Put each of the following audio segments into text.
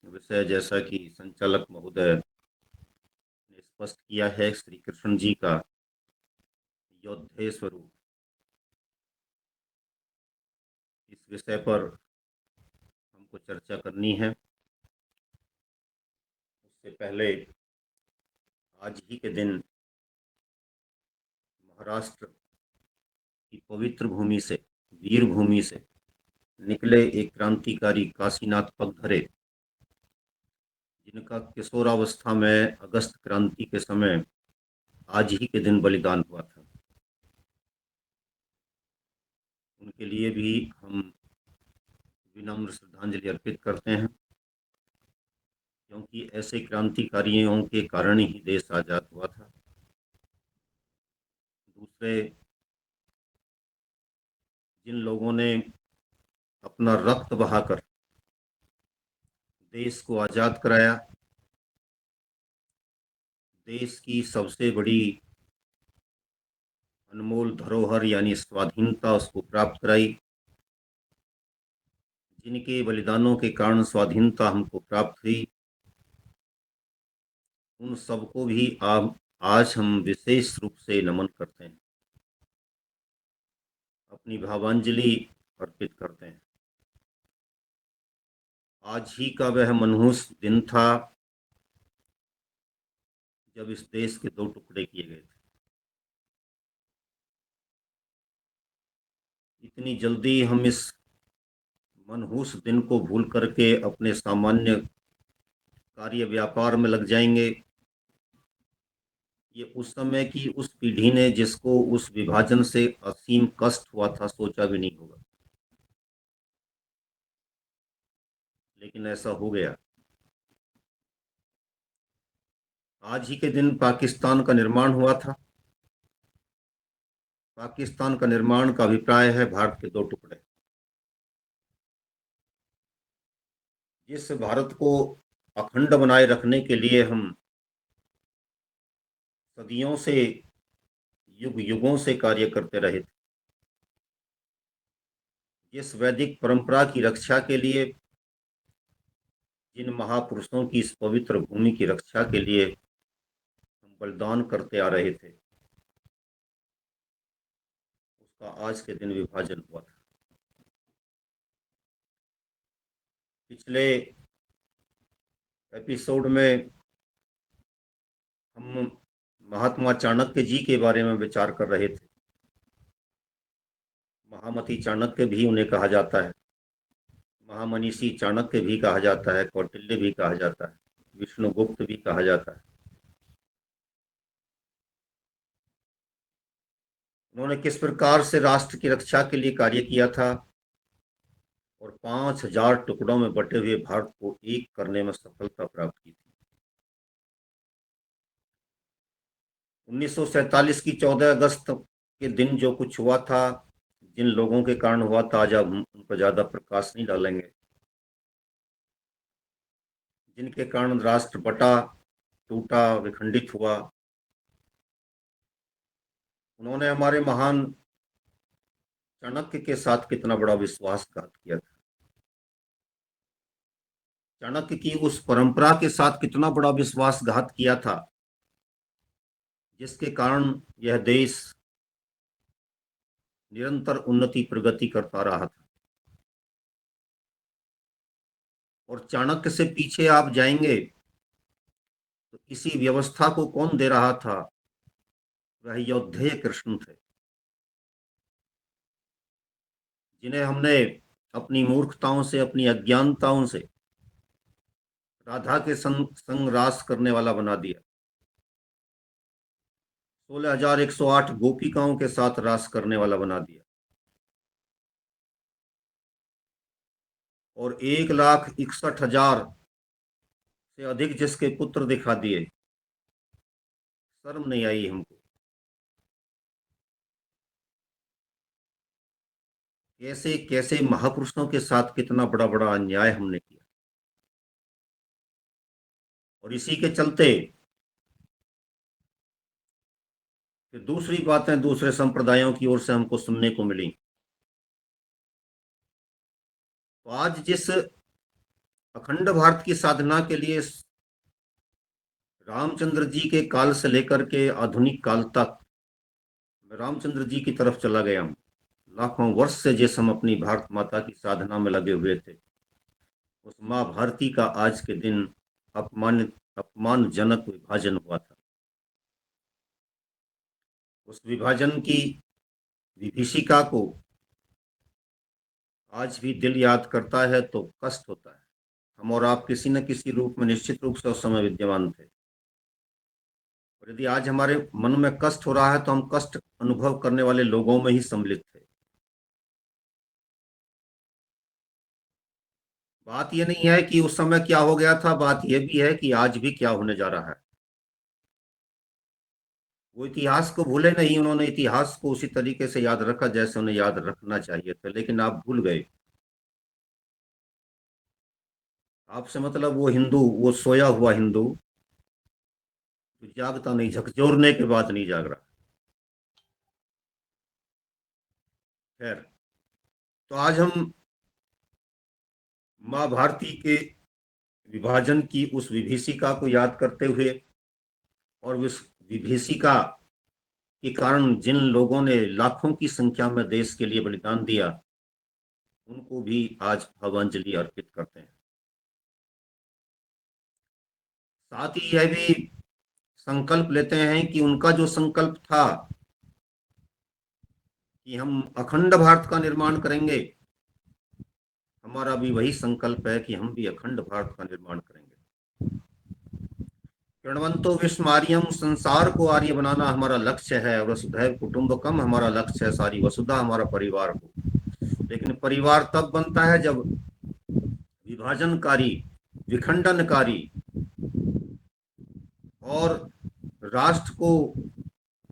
विषय जैसा कि संचालक महोदय ने स्पष्ट किया है, श्री कृष्ण जी का योद्धे स्वरूप, इस विषय पर हमको चर्चा करनी है। उससे पहले आज ही के दिन महाराष्ट्र की पवित्र भूमि से, वीर भूमि से निकले एक क्रांतिकारी काशीनाथ पगधरे, जिनका किशोरावस्था में अगस्त क्रांति के समय आज ही के दिन बलिदान हुआ था, उनके लिए भी हम विनम्र श्रद्धांजलि अर्पित करते हैं, क्योंकि ऐसे क्रांतिकारियों के कारण ही देश आजाद हुआ था। दूसरे, जिन लोगों ने अपना रक्त बहाकर देश को आजाद कराया, देश की सबसे बड़ी अनमोल धरोहर यानी स्वाधीनता उसको प्राप्त कराई, जिनके बलिदानों के कारण स्वाधीनता हमको प्राप्त हुई, उन सबको भी आज हम विशेष रूप से नमन करते हैं, अपनी भावांजलि अर्पित करते हैं। आज ही का वह मनहूस दिन था जब इस देश के दो टुकड़े किए गए थे। इतनी जल्दी हम इस मनहूस दिन को भूल करके अपने सामान्य कार्य व्यापार में लग जाएंगे, ये उस समय की उस पीढ़ी ने, जिसको उस विभाजन से असीम कष्ट हुआ था, सोचा भी नहीं होगा। लेकिन ऐसा हो गया। आज ही के दिन पाकिस्तान का निर्माण हुआ था। पाकिस्तान का निर्माण का अभिप्राय है भारत के दो टुकड़े। जिस भारत को अखंड बनाए रखने के लिए हम सदियों से, युग युगों से कार्य करते रहे थे, जिस वैदिक परंपरा की रक्षा के लिए, जिन महापुरुषों की इस पवित्र भूमि की रक्षा के लिए हम बलिदान करते आ रहे थे, उसका आज के दिन विभाजन हुआ था। पिछले एपिसोड में हम महात्मा चाणक्य जी के बारे में विचार कर रहे थे। महामती चाणक्य भी उन्हें कहा जाता है, महामनीषी चाणक्य भी कहा जाता है, कौटिल्य भी कहा जाता है, विष्णुगुप्त भी कहा जाता है। उन्होंने किस प्रकार से राष्ट्र की रक्षा के लिए कार्य किया था और 5,000 टुकड़ों में बटे हुए भारत को एक करने में सफलता प्राप्त की थी। 1947 की 14 अगस्त के दिन जो कुछ हुआ था, जिन लोगों के कारण हुआ था, आज हम उन पर ज्यादा प्रकाश नहीं डालेंगे। जिनके कारण राष्ट्र बटा, टूटा, विखंडित हुआ, उन्होंने हमारे महान चाणक्य के साथ कितना बड़ा विश्वासघात किया था। चाणक्य की उस परंपरा के साथ कितना बड़ा विश्वासघात किया था, जिसके कारण यह देश निरंतर उन्नति प्रगति करता रहा था। और चाणक्य से पीछे आप जाएंगे तो इसी व्यवस्था को कौन दे रहा था? वह योद्धे कृष्ण थे, जिन्हें हमने अपनी मूर्खताओं से, अपनी अज्ञानताओं से राधा के संग रास करने वाला बना दिया। 16,108 गोपिकाओं के साथ रास करने वाला बना दिया और 1,61,000 से अधिक जिसके पुत्र दिखा दिए। शर्म नहीं आई हमको? कैसे कैसे महापुरुषों के साथ कितना बड़ा बड़ा अन्याय हमने किया। और इसी के चलते फिर दूसरी बातें दूसरे संप्रदायों की ओर से हमको सुनने को मिली। तो आज जिस अखंड भारत की साधना के लिए रामचंद्र जी के काल से लेकर के आधुनिक काल तक मैं रामचंद्र जी की तरफ चला गया हूँ। लाखों वर्ष से जिस हम अपनी भारत माता की साधना में लगे हुए थे, उस माँ भारती का आज के दिन अपमानजनक विभाजन हुआ था। उस विभाजन की विभीषिका को आज भी दिल याद करता है तो कष्ट होता है। हम और आप किसी न किसी रूप में निश्चित रूप से उस समय विद्यमान थे, और यदि आज हमारे मन में कष्ट हो रहा है तो हम कष्ट अनुभव करने वाले लोगों में ही सम्मिलित थे। बात यह नहीं है कि उस समय क्या हो गया था, बात यह भी है कि आज भी क्या होने जा रहा है। वो इतिहास को भूले नहीं, उन्होंने इतिहास को उसी तरीके से याद रखा जैसे उन्हें याद रखना चाहिए था, लेकिन आप भूल गए। आपसे मतलब वो हिंदू, वो सोया हुआ हिंदू जो जागता नहीं, झकझोरने के बाद नहीं जाग रहा। खैर, तो आज हम माँ भारती के विभाजन की उस विभीषिका को याद करते हुए, और उस विभीषिका के कारण जिन लोगों ने लाखों की संख्या में देश के लिए बलिदान दिया, उनको भी आज भावांजलि अर्पित करते हैं। साथ ही यह भी संकल्प लेते हैं कि उनका जो संकल्प था कि हम अखंड भारत का निर्माण करेंगे, हमारा भी वही संकल्प है कि हम भी अखंड भारत का निर्माण करेंगे। प्रणवंतो विस्मारियम, संसार को आर्य बनाना हमारा लक्ष्य है, और वसुधैव कुटुंबकम हमारा लक्ष्य है, सारी वसुधा हमारा परिवार हो। लेकिन परिवार तब बनता है जब विभाजनकारी, विखंडनकारी और राष्ट्र को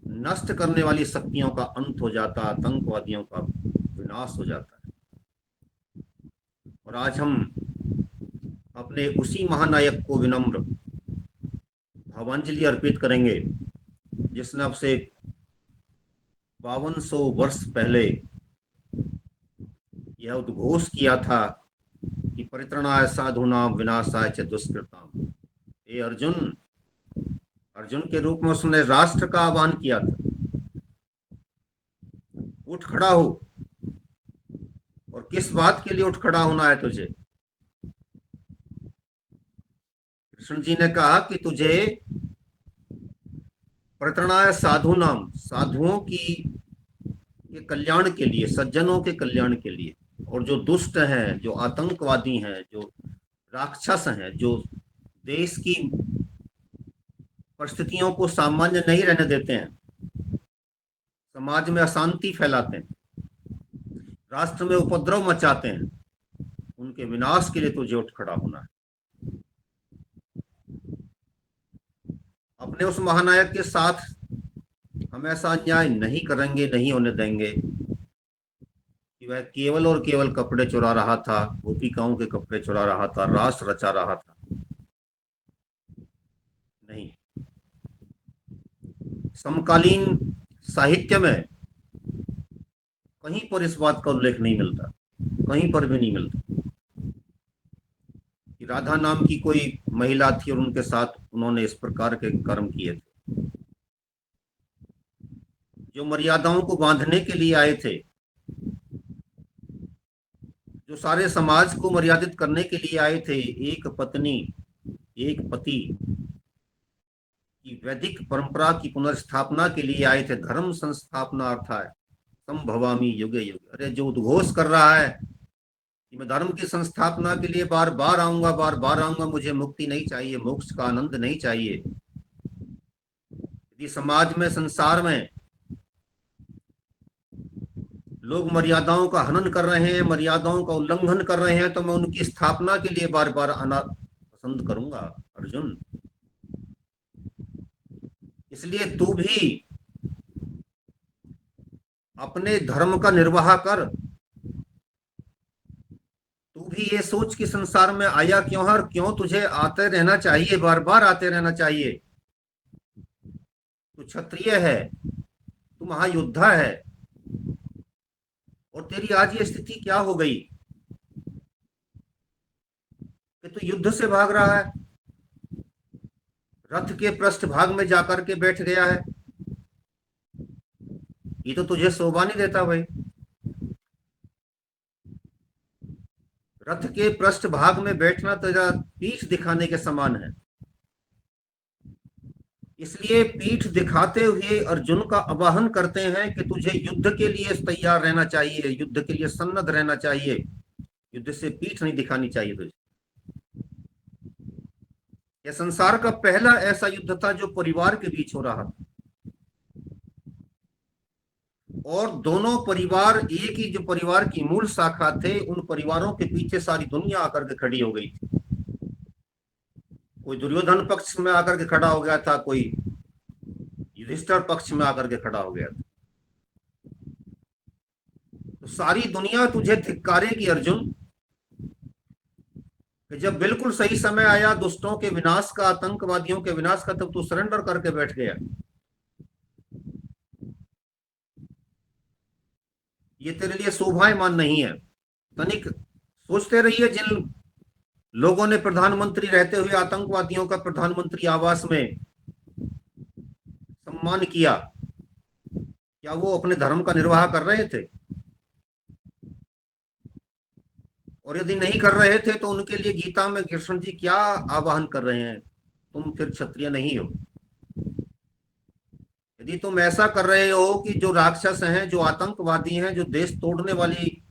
नष्ट करने वाली शक्तियों का अंत हो जाता, आतंकवादियों का विनाश हो जाता है। और आज हम अपने उसी महानायक को विनम्र भावांजलि अर्पित करेंगे जिसने अब से 5200 वर्ष पहले यह उद्घोष किया था कि परित्रणाय साधूनाम विनाशाय च दुष्कृताम। ये अर्जुन, अर्जुन के रूप में उसने राष्ट्र का आह्वान किया था, उठ खड़ा हो। और किस बात के लिए उठ खड़ा होना है तुझे? कृष्ण जी ने कहा कि तुझे परित्रणाय साधूनाम, साधुओं की के कल्याण के लिए, सज्जनों के कल्याण के लिए, और जो दुष्ट हैं, जो आतंकवादी हैं, जो राक्षस हैं, जो देश की परिस्थितियों को सामान्य नहीं रहने देते हैं, समाज में अशांति फैलाते हैं, राष्ट्र में उपद्रव मचाते हैं, उनके विनाश के लिए तुझे उठ खड़ा होना है। अपने उस महानायक के साथ हम ऐसा अन्याय नहीं करेंगे, नहीं होने देंगे कि वह केवल और केवल कपड़े चुरा रहा था, गोपिकाओं के कपड़े चुरा रहा था, रास रचा रहा था। नहीं, समकालीन साहित्य में कहीं पर इस बात का उल्लेख नहीं मिलता, कहीं पर भी नहीं मिलता कि राधा नाम की कोई महिला थी और उनके साथ उन्होंने इस प्रकार के कर्म किए थे। जो मर्यादाओं को बांधने के लिए आए थे, जो सारे समाज को मर्यादित करने के लिए आए थे, एक पत्नी एक पति की वैदिक परंपरा की पुनर्स्थापना के लिए आए थे, धर्म संस्थापना अर्थात संभवामी युगे युगे। अरे जो उद्घोष कर रहा है कि मैं धर्म की संस्थापना के लिए बार बार आऊंगा, बार बार आऊंगा, मुझे मुक्ति नहीं चाहिए, मोक्ष का आनंद नहीं चाहिए, यदि समाज में, संसार में लोग मर्यादाओं का हनन कर रहे हैं, मर्यादाओं का उल्लंघन कर रहे हैं, तो मैं उनकी स्थापना के लिए बार बार आना पसंद करूंगा अर्जुन। इसलिए तू भी अपने धर्म का निर्वाह कर। तू भी ये सोच कि संसार में आया क्यों है और क्यों तुझे आते रहना चाहिए, बार बार आते रहना चाहिए। तू क्षत्रिय है, तू महायोद्धा है, और तेरी आज ये स्थिति क्या हो गई ये तो युद्ध से भाग रहा है, रथ के पृष्ठभाग में जाकर के बैठ गया है। ये तो तुझे शोभा नहीं देता भाई। रथ के पृष्ठभाग में बैठना तेरा पीठ दिखाने के समान है। इसलिए पीठ दिखाते हुए अर्जुन का आवाहन करते हैं कि तुझे युद्ध के लिए तैयार रहना चाहिए, युद्ध के लिए सन्नद्ध रहना चाहिए, युद्ध से पीठ नहीं दिखानी चाहिए तुझे। यह संसार का पहला ऐसा युद्ध था जो परिवार के बीच हो रहा था, और दोनों परिवार एक ही जो परिवार की मूल शाखा थे, उन परिवारों के पीछे सारी दुनिया आकर के खड़ी हो गई थी। कोई दुर्योधन पक्ष में आकर के खड़ा हो गया था, कोई युधिष्ठिर पक्ष में आकर के खड़ा हो गया था। तो सारी दुनिया तुझे धिक्कारेगी अर्जुन, कि जब बिल्कुल सही समय आया दुष्टों के विनाश का, आतंकवादियों के विनाश का, तब तू सरेंडर करके बैठ गया। ये तेरे लिए शोभायमान नहीं है। तनिक सोचते रहिए, जिन लोगों ने प्रधानमंत्री रहते हुए आतंकवादियों का प्रधानमंत्री आवास में सम्मान किया, क्या वो अपने धर्म का निर्वाह कर रहे थे? और यदि नहीं कर रहे थे तो उनके लिए गीता में कृष्ण जी क्या आह्वान कर रहे हैं? तुम फिर क्षत्रिय नहीं हो। यदि तुम ऐसा कर रहे हो कि जो राक्षस हैं, जो आतंकवादी हैं, जो देश तोड़ने वाली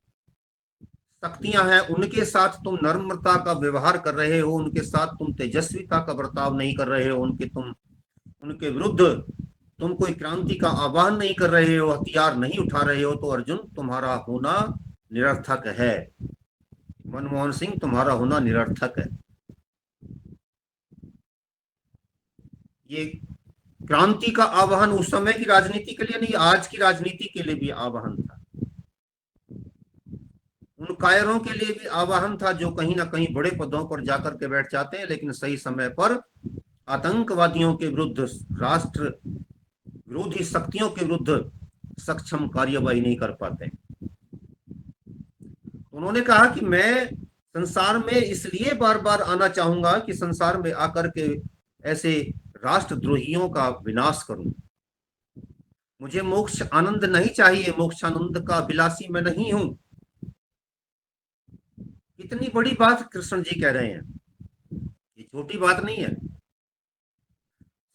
शक्तियां हैं, उनके साथ तुम नम्रता का व्यवहार कर रहे हो, उनके साथ तुम तेजस्विता का बर्ताव नहीं कर रहे हो, उनके विरुद्ध तुम कोई क्रांति का आह्वान नहीं कर रहे हो, हथियार नहीं उठा रहे हो, तो अर्जुन तुम्हारा होना निरर्थक है। मनमोहन सिंह, तुम्हारा होना निरर्थक है। ये क्रांति का आह्वान उस समय की राजनीति के लिए नहीं, आज की राजनीति के लिए भी आह्वान था। उन कायरों के लिए भी आह्वान था जो कहीं ना कहीं बड़े पदों पर जाकर के बैठ जाते हैं, लेकिन सही समय पर आतंकवादियों के विरुद्ध, राष्ट्र विरोधी शक्तियों के विरुद्ध सक्षम कार्यवाही नहीं कर पाते। उन्होंने कहा कि मैं संसार में इसलिए बार बार आना चाहूंगा कि संसार में आकर के ऐसे राष्ट्रद्रोहियों का विनाश करूं। मुझे मोक्ष आनंद नहीं चाहिए, मोक्ष आनंद का अभिलाषी मैं नहीं हूं। इतनी बड़ी बात कृष्ण जी कह रहे हैं, ये छोटी बात नहीं है।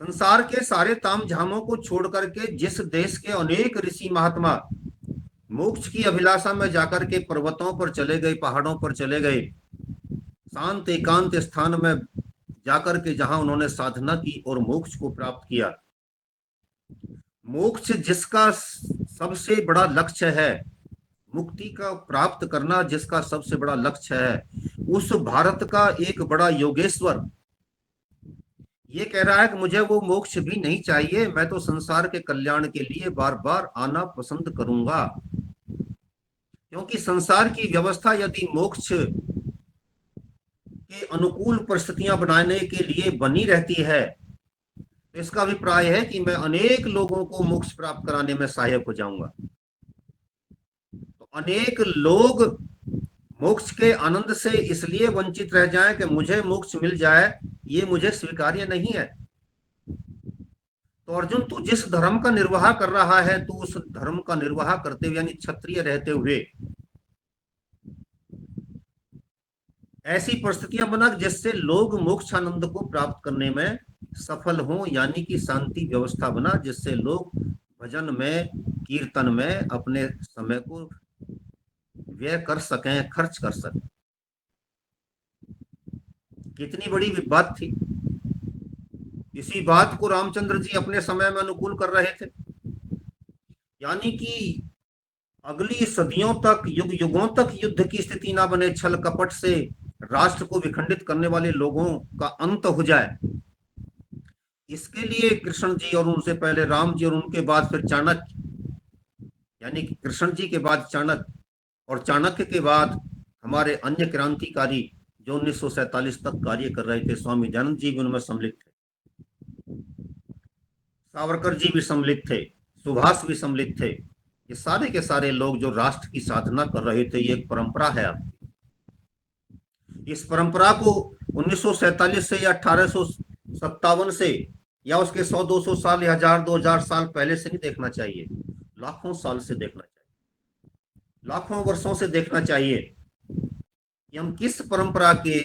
संसार के सारे तामझामों को छोड़ करके जिस देश के अनेक ऋषि महात्मा मोक्ष की अभिलाषा में जाकर के पर्वतों पर चले गए, पहाड़ों पर चले गए, शांत एकांत स्थान में जाकर के जहां उन्होंने साधना की और मोक्ष को प्राप्त किया। मोक्ष जिसका सबसे बड़ा लक्ष्य है, मुक्ति का प्राप्त करना जिसका सबसे बड़ा लक्ष्य है, उस भारत का एक बड़ा योगेश्वर ये कह रहा है कि मुझे वो मोक्ष भी नहीं चाहिए, मैं तो संसार के कल्याण के लिए बार बार आना पसंद करूंगा। क्योंकि संसार की व्यवस्था यदि मोक्ष के अनुकूल परिस्थितियां बनाने के लिए बनी रहती है, तो इसका अभिप्राय है कि मैं अनेक लोगों को मोक्ष प्राप्त कराने में सहायक हो जाऊंगा। तो अनेक लोग मोक्ष के आनंद से इसलिए वंचित रह जाएं कि मुझे मोक्ष मिल जाए, ये मुझे स्वीकार्य नहीं है। तो अर्जुन, तू जिस धर्म का निर्वाह कर रहा है, तू उस धर्म का निर्वाह करते हुए, यानी क्षत्रिय रहते हुए, ऐसी परिस्थितियां बना जिससे लोग मोक्ष आनंद को प्राप्त करने में सफल हों, यानी कि शांति व्यवस्था बना जिससे लोग भजन में, कीर्तन में अपने समय को व्यय कर सकें, खर्च कर सकें। कितनी बड़ी बात थी। इसी बात को रामचंद्र जी अपने समय में अनुकूल कर रहे थे। यानी कि अगली सदियों तक, युग युगों तक युद्ध की स्थिति ना बने, छल कपट से राष्ट्र को विखंडित करने वाले लोगों का अंत हो जाए, इसके लिए कृष्ण जी और उनसे पहले राम जी और उनके बाद फिर चाणक्य, यानी कि कृष्ण जी के बाद चाणक्य और चाणक्य के बाद हमारे अन्य क्रांतिकारी जो 1947 तक कार्य कर रहे थे, स्वामी दयानंद जी भी उनमें सम्मिलित थे, सावरकर जी भी सम्मिलित थे, सुभाष भी सम्मिलित थे। ये सारे के सारे लोग जो राष्ट्र की साधना कर रहे थे, ये एक परंपरा है आपकी। इस परंपरा को 1947 से या 1857 से या उसके 100-200 साल या 1000-2000 साल पहले से नहीं देखना चाहिए, लाखों साल से देखना चाहिए, लाखों वर्षों से देखना चाहिए कि हम किस परंपरा के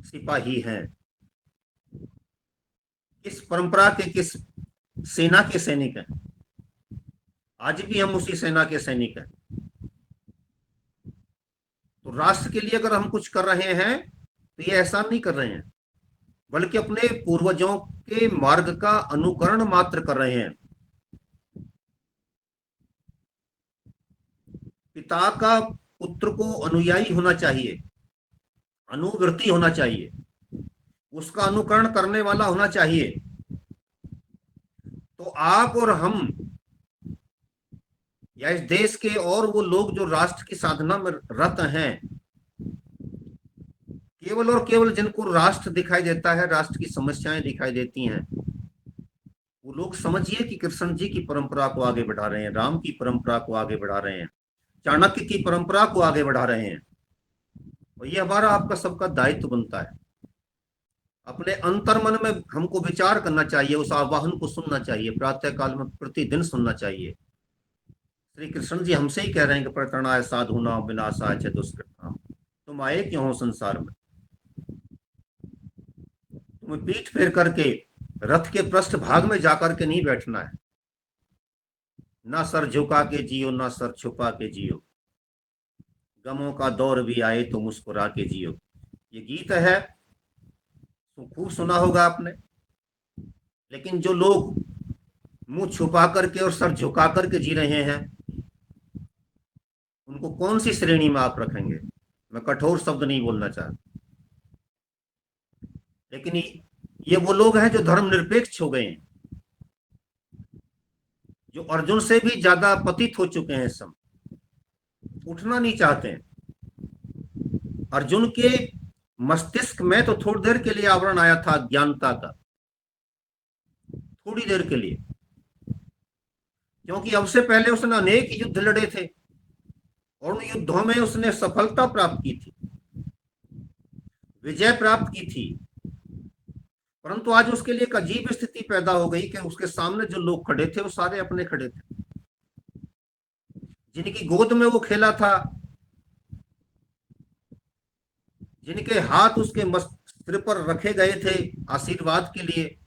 सिपाही हैं, किस परंपरा के, किस सेना के सैनिक हैं। आज भी हम उसी सेना के सैनिक हैं। तो राष्ट्र के लिए अगर हम कुछ कर रहे हैं तो ये एहसान नहीं कर रहे हैं, बल्कि अपने पूर्वजों के मार्ग का अनुकरण मात्र कर रहे हैं। पिता का पुत्र को अनुयायी होना चाहिए, अनुवर्ती होना चाहिए, उसका अनुकरण करने वाला होना चाहिए। तो आप और हम या इस देश के और वो लोग जो राष्ट्र की साधना में रत हैं, केवल और केवल जिनको राष्ट्र दिखाई देता है, राष्ट्र की समस्याएं दिखाई देती हैं, वो लोग समझिए कि कृष्ण जी की परंपरा को आगे बढ़ा रहे हैं, राम की परंपरा को आगे बढ़ा रहे हैं, चाणक्य की परंपरा को आगे बढ़ा रहे हैं। और ये हमारा आपका सबका दायित्व बनता है। अपने अंतर्मन में हमको विचार करना चाहिए, उस आह्वान को सुनना चाहिए, प्रातः काल में प्रतिदिन सुनना चाहिए। श्री कृष्ण जी हमसे ही कह रहे हैं कि प्रतरणाय साधूनां विनाशाय च दुष्कृताम्, तुम आए क्यों हो संसार में? तुम्हें पीठ फेर करके रथ के पृष्ठ भाग में जाकर के नहीं बैठना है। ना सर झुका के जियो, ना सर छुपा के जियो, गमों का दौर भी आए तो मुस्कुरा के जियो। ये गीत है तो खूब सुना होगा आपने। लेकिन जो लोग मुंह छुपा करके और सर झुका करके जी रहे हैं, उनको कौन सी श्रेणी में आप रखेंगे? मैं कठोर शब्द नहीं बोलना चाहता, लेकिन ये वो लोग हैं जो धर्म निरपेक्ष हो गए हैं, जो अर्जुन से भी ज्यादा पतित हो चुके हैं, इस समय उठना नहीं चाहते हैं। अर्जुन के मस्तिष्क में तो थोड़ी देर के लिए आवरण आया था ज्ञानता का, थोड़ी देर के लिए, क्योंकि अब से पहले उसने अनेक युद्ध लड़े थे और उन युद्धों में उसने सफलता प्राप्त की थी, विजय प्राप्त की थी। परंतु आज उसके लिए एक अजीब स्थिति पैदा हो गई कि उसके सामने जो लोग खड़े थे वो सारे अपने खड़े थे, जिनकी गोद में वो खेला था, जिनके हाथ उसके सिर पर रखे गए थे आशीर्वाद के लिए,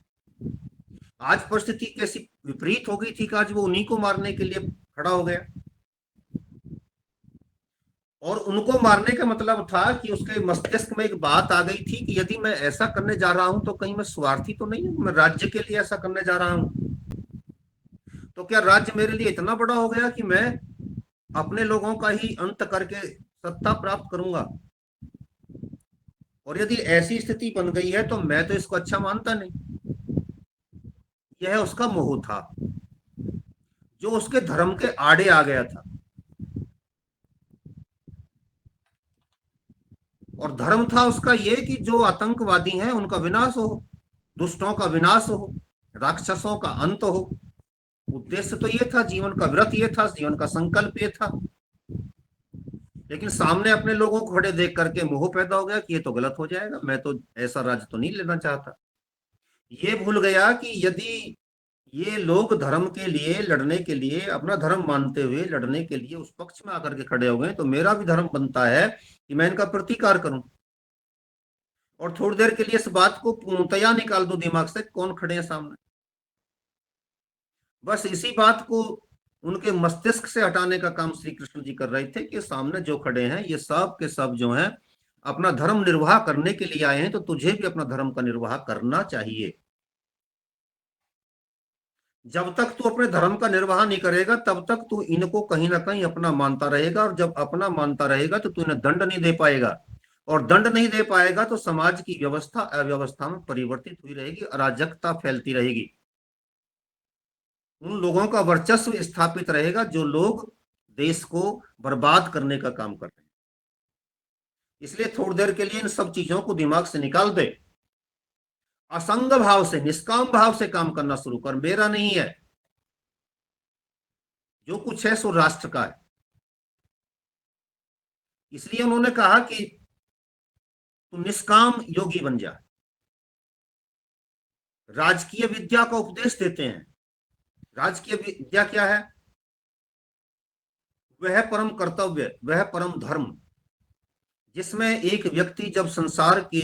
आज परिस्थिति कैसी विपरीत हो गई थी कि आज वो उन्हीं को मारने के लिए खड़ा हो गया। और उनको मारने का मतलब था कि उसके मस्तिष्क में एक बात आ गई थी कि यदि मैं ऐसा करने जा रहा हूं तो कहीं मैं स्वार्थी तो नहीं हूं, मैं राज्य के लिए ऐसा करने जा रहा हूं, तो क्या राज्य मेरे लिए इतना बड़ा हो गया कि मैं अपने लोगों का ही अंत करके सत्ता प्राप्त करूंगा? और यदि ऐसी स्थिति बन गई है तो मैं तो इसको अच्छा मानता नहीं। यह उसका मोह था जो उसके धर्म के आड़े आ गया था। और धर्म था उसका ये कि जो आतंकवादी हैं उनका विनाश हो, दुष्टों का विनाश हो, राक्षसों का अंत हो। उद्देश्य तो ये था, जीवन का व्रत ये था, जीवन का संकल्प ये था। लेकिन सामने अपने लोगों को खड़े देख करके मोह पैदा हो गया कि ये तो गलत हो जाएगा, मैं तो ऐसा राज्य तो नहीं लेना चाहता। ये भूल गया कि यदि ये लोग धर्म के लिए लड़ने के लिए, अपना धर्म मानते हुए लड़ने के लिए उस पक्ष में आकर के खड़े हो गए, तो मेरा भी धर्म बनता है कि मैं इनका प्रतिकार करूं और थोड़ी देर के लिए इस बात को पूर्णतया निकाल दो दिमाग से, कौन खड़े हैं सामने। बस इसी बात को उनके मस्तिष्क से हटाने का काम श्री कृष्ण जी कर रहे थे कि सामने जो खड़े हैं ये सब के सब जो हैं अपना धर्म निर्वाह करने के लिए आए हैं, तो तुझे भी अपना धर्म का निर्वाह करना चाहिए। जब तक तू अपने धर्म का निर्वाह नहीं करेगा तब तक तू इनको कहीं ना कहीं अपना मानता रहेगा, और जब अपना मानता रहेगा तो तू इन्हें दंड नहीं दे पाएगा, और दंड नहीं दे पाएगा तो समाज की व्यवस्था अव्यवस्था में परिवर्तित हुई रहेगी, अराजकता फैलती रहेगी, उन लोगों का वर्चस्व स्थापित रहेगा जो लोग देश को बर्बाद करने का काम कर रहे हैं। इसलिए थोड़ी देर के लिए इन सब चीजों को दिमाग से निकाल दे, असंग भाव से, निष्काम भाव से काम करना शुरू कर। मेरा नहीं है, जो कुछ है सो राष्ट्र का है। इसलिए उन्होंने कहा कि तू निष्काम योगी बन जा। राजकीय विद्या का उपदेश देते हैं। राजकीय विद्या क्या है? वह परम कर्तव्य, वह परम धर्म, जिसमें एक व्यक्ति जब संसार के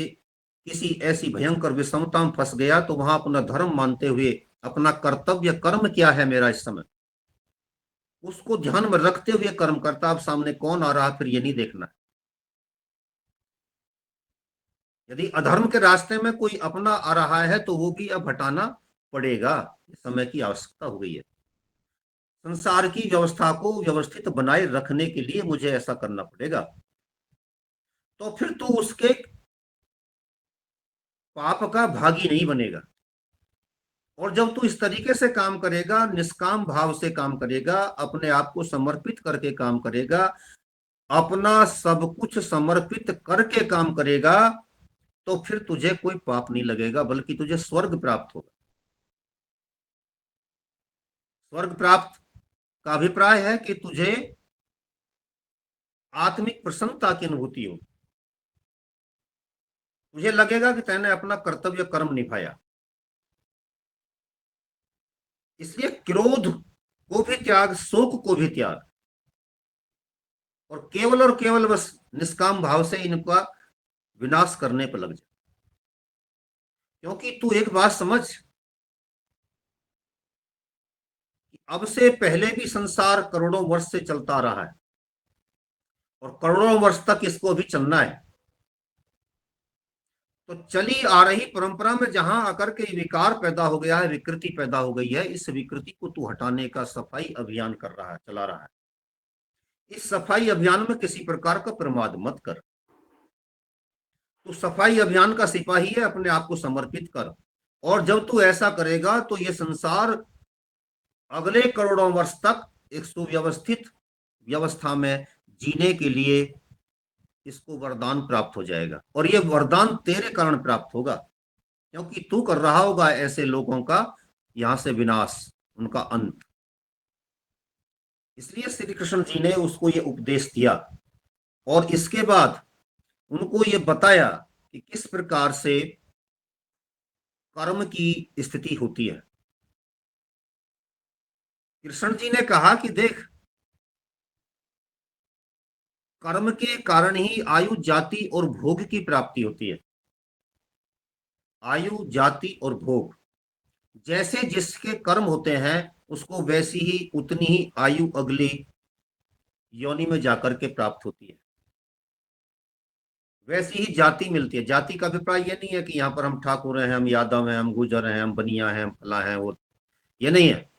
किसी ऐसी भयंकर विषमता में फंस गया तो वहां अपना धर्म मानते हुए अपना कर्तव्य कर्म क्या है मेरा इस समय, उसको ध्यान में रखते हुए कर्म करता। अब सामने कौन आ रहा है फिर ये नहीं देखना। यदि अधर्म के रास्ते में कोई अपना आ रहा है तो वो भी अब हटाना पड़ेगा। समय की आवश्यकता हो गई है। संसार की व्यवस्था को व्यवस्थित बनाए रखने के लिए मुझे ऐसा करना पड़ेगा। तो फिर तो उसके पाप का भागी नहीं बनेगा। और जब तू इस तरीके से काम करेगा, निष्काम भाव से काम करेगा, अपने आप को समर्पित करके काम करेगा, अपना सब कुछ समर्पित करके काम करेगा, तो फिर तुझे कोई पाप नहीं लगेगा, बल्कि तुझे स्वर्ग प्राप्त होगा। स्वर्ग प्राप्त का अभिप्राय है कि तुझे आत्मिक प्रसन्नता की अनुभूति हो। तुझे लगेगा कि तैने अपना कर्तव्य कर्म निभाया। इसलिए क्रोध को भी त्याग, शोक को भी त्याग, और केवल बस निष्काम भाव से इनका विनाश करने पर लग जा। क्योंकि तू एक बात समझ, अब से पहले भी संसार करोड़ों वर्ष से चलता रहा है और करोड़ों वर्ष तक इसको अभी चलना है। तो चली आ रही परंपरा में जहां आकर के विकार पैदा हो गया है, विकृति पैदा हो गई है, इस विकृति को तू हटाने का सफाई अभियान कर रहा है, चला रहा है। इस सफाई अभियान में किसी प्रकार का प्रमाद मत कर। तू सफाई अभियान का सिपाही है, अपने आप को समर्पित कर। और जब तू ऐसा करेगा तो ये संसार अगले करोड़ों वर्ष तक एक सुव्यवस्थित व्यवस्था में जीने के लिए इसको वरदान प्राप्त हो जाएगा। और ये वरदान तेरे कारण प्राप्त होगा, क्योंकि तू कर रहा होगा ऐसे लोगों का यहां से विनाश, उनका अंत। इसलिए श्री कृष्ण जी ने उसको ये उपदेश दिया और इसके बाद उनको ये बताया कि किस प्रकार से कर्म की स्थिति होती है। कृष्ण जी ने कहा कि देख, कर्म के कारण ही आयु, जाति और भोग की प्राप्ति होती है। आयु, जाति और भोग, जैसे जिसके कर्म होते हैं उसको वैसी ही उतनी ही आयु अगली योनि में जाकर के प्राप्त होती है, वैसी ही जाति मिलती है। जाति का अभिप्राय यह नहीं है कि यहाँ पर हम ठाकुर हैं, हम यादव हैं, हम गुजर हैं, हम बनिया हैं, हम फला हैं, वो ये नहीं है।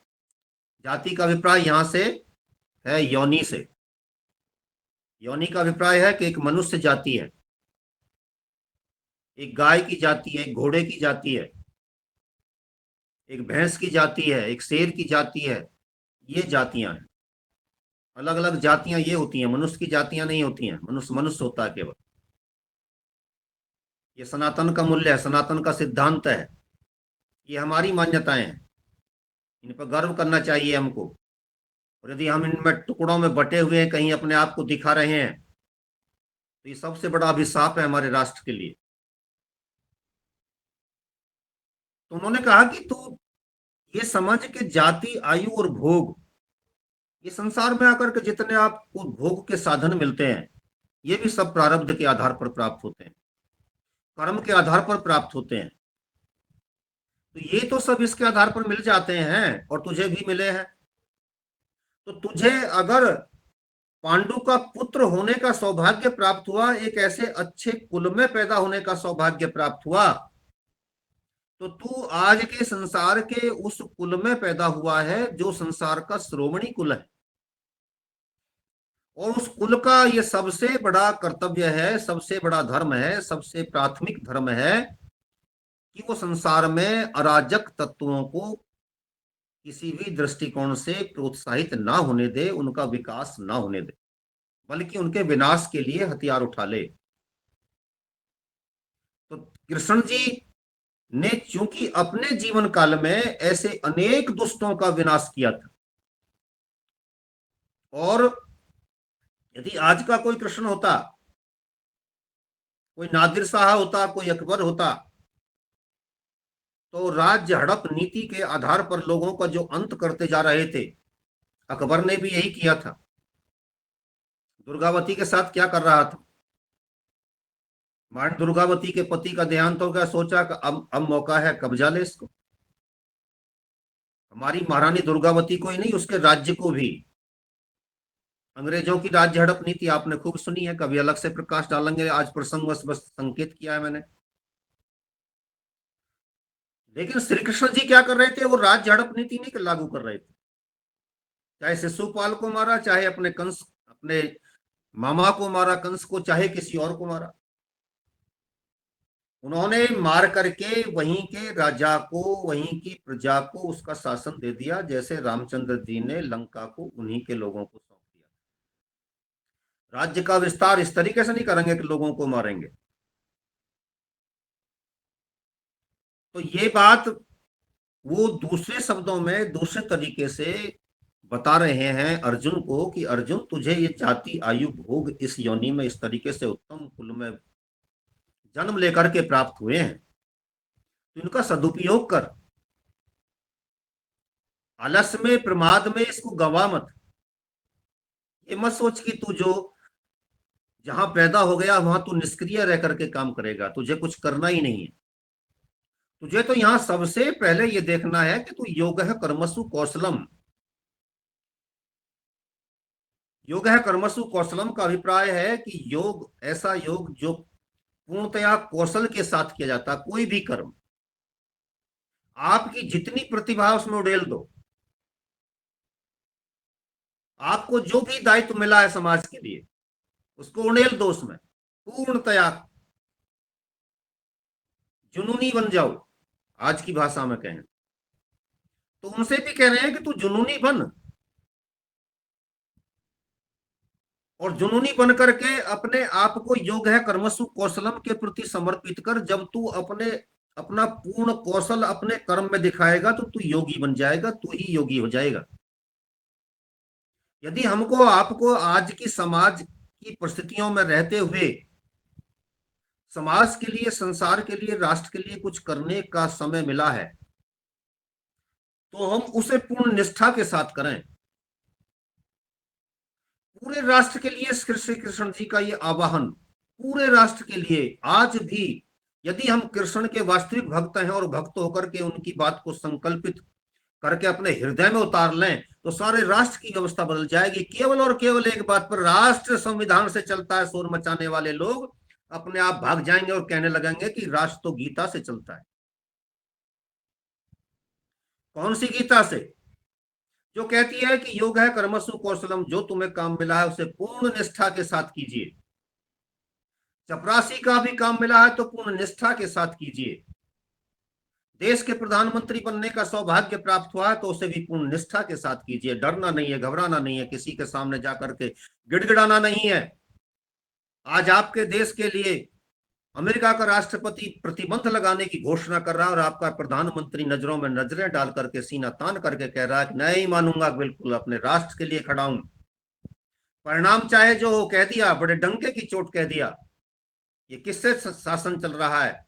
जाति का अभिप्राय यहाँ से है योनि से। योनि का अभिप्राय है कि एक मनुष्य जाति है, एक गाय की जाति है, एक घोड़े की जाति है, एक भैंस की जाति है, एक शेर की जाति है। ये जातियां हैं, अलग अलग जातियां ये होती हैं। मनुष्य की जातियां नहीं होती हैं। मनुष्य मनुष्य होता है केवल। ये सनातन का मूल्य है, सनातन का सिद्धांत है, ये हमारी मान्यताएं हैं, इन पर गर्व करना चाहिए हमको। और यदि हम इनमें टुकड़ों में बटे हुए हैं, कहीं अपने आप को दिखा रहे हैं, तो ये सबसे बड़ा अभिशाप है हमारे राष्ट्र के लिए। तो उन्होंने कहा कि तू ये समझ के जाति, आयु और भोग, ये संसार में आकर के जितने आपको भोग के साधन मिलते हैं, ये भी सब प्रारब्ध के आधार पर प्राप्त होते हैं, कर्म के आधार पर प्राप्त होते हैं। तो ये तो सब इसके आधार पर मिल जाते हैं और तुझे भी मिले हैं। तो तुझे अगर पांडु का पुत्र होने का सौभाग्य प्राप्त हुआ, एक ऐसे अच्छे कुल में पैदा होने का सौभाग्य प्राप्त हुआ, तो तू आज के संसार के उस कुल में पैदा हुआ है जो संसार का श्रोमणी कुल है। और उस कुल का ये सबसे बड़ा कर्तव्य है, सबसे बड़ा धर्म है, सबसे प्राथमिक धर्म है कि वो संसार में अराजक तत्वों को किसी भी दृष्टिकोण से प्रोत्साहित ना होने दे, उनका विकास ना होने दे, बल्कि उनके विनाश के लिए हथियार उठा ले। तो कृष्ण जी ने चूंकि अपने जीवन काल में ऐसे अनेक दुष्टों का विनाश किया था, और यदि आज का कोई कृष्ण होता कोई नादिर शाह होता, कोई अकबर होता, तो राज्य हड़प नीति के आधार पर लोगों का जो अंत करते जा रहे थे, अकबर ने भी यही किया था। दुर्गावती के साथ क्या कर रहा था? मान दुर्गावती के पति का देहांत हो गया, सोचा कि अब मौका है, कब्जा ले इसको। हमारी महारानी दुर्गावती को ही नहीं, उसके राज्य को भी। अंग्रेजों की राज्य हड़प नीति आपने खूब सुनी है, कभी अलग से प्रकाश डालेंगे, आज प्रसंगवश बस संकेत किया है मैंने। लेकिन श्री कृष्ण जी क्या कर रहे थे? वो राज्य हड़प नीति नहीं लागू कर रहे थे। चाहे शिशुपाल को मारा, चाहे अपने कंस, अपने मामा को मारा कंस को, चाहे किसी और को मारा, उन्होंने मार करके वहीं के राजा को, वहीं की प्रजा को उसका शासन दे दिया, जैसे रामचंद्र जी ने लंका को उन्हीं के लोगों को सौंप दिया। राज्य का विस्तार इस तरीके से नहीं करेंगे कि लोगों को मारेंगे। तो ये बात वो दूसरे शब्दों में दूसरे तरीके से बता रहे हैं अर्जुन को कि अर्जुन, तुझे ये जाति आयु भोग इस योनि में इस तरीके से उत्तम कुल में जन्म लेकर के प्राप्त हुए हैं, तो इनका सदुपयोग कर। आलस में, प्रमाद में इसको गवा मत। ये मत सोच कि तू जो जहां पैदा हो गया वहां तू निष्क्रिय रह करके काम करेगा, तुझे कुछ करना ही नहीं है। तुझे तो यहां सबसे पहले ये देखना है कि तू योग है कर्मसु कौशलम। योग है कर्मसु कौशलम का अभिप्राय है कि योग ऐसा योग जो पूर्णतया कौशल के साथ किया जाता। कोई भी कर्म, आपकी जितनी प्रतिभा उसमें उड़ेल दो। आपको जो भी दायित्व मिला है समाज के लिए, उसको उड़ेल दो, उसमें पूर्णतया जुनूनी बन जाओ। आज की भाषा में कहें तो उनसे भी कह रहे हैं कि तू जुनूनी बन, और जुनूनी बन करके अपने आप को योग है कर्मसु कौशलम के प्रति समर्पित कर। जब तू अपने अपना पूर्ण कौशल अपने कर्म में दिखाएगा तो तू योगी बन जाएगा, तू ही योगी हो जाएगा। यदि हमको आपको आज की समाज की परिस्थितियों में रहते हुए समाज के लिए, संसार के लिए, राष्ट्र के लिए कुछ करने का समय मिला है, तो हम उसे पूर्ण निष्ठा के साथ करें। पूरे राष्ट्र के लिए श्री कृष्ण जी का ये आवाहन, पूरे राष्ट्र के लिए आज भी यदि हम कृष्ण के वास्तविक भक्त हैं और भक्त होकर के उनकी बात को संकल्पित करके अपने हृदय में उतार लें, तो सारे राष्ट्र की व्यवस्था बदल जाएगी। केवल और केवल एक बात पर, राष्ट्र संविधान से चलता है, शोर मचाने वाले लोग अपने आप भाग जाएंगे और कहने लगेंगे कि राष्ट्र तो गीता से चलता है। कौन सी गीता से? जो कहती है कि योग है कर्मसु कौशलम, जो तुम्हें काम मिला है उसे पूर्ण निष्ठा के साथ कीजिए। चपरासी का भी काम मिला है तो पूर्ण निष्ठा के साथ कीजिए। देश के प्रधानमंत्री बनने का सौभाग्य प्राप्त हुआ है तो उसे भी पूर्ण निष्ठा के साथ कीजिए। डरना नहीं है, घबराना नहीं है, किसी के सामने जाकर के गिड़गिड़ाना नहीं है। आज आपके देश के लिए अमेरिका का राष्ट्रपति प्रतिबंध लगाने की घोषणा कर रहा है और आपका प्रधानमंत्री नजरों में नजरें डाल करके सीना तान करके कह रहा है कि नहीं मानूंगा, बिल्कुल अपने राष्ट्र के लिए खड़ा हूं। परिणाम चाहे जो हो, कह दिया, बड़े डंके की चोट कह दिया। ये किससे शासन चल रहा है?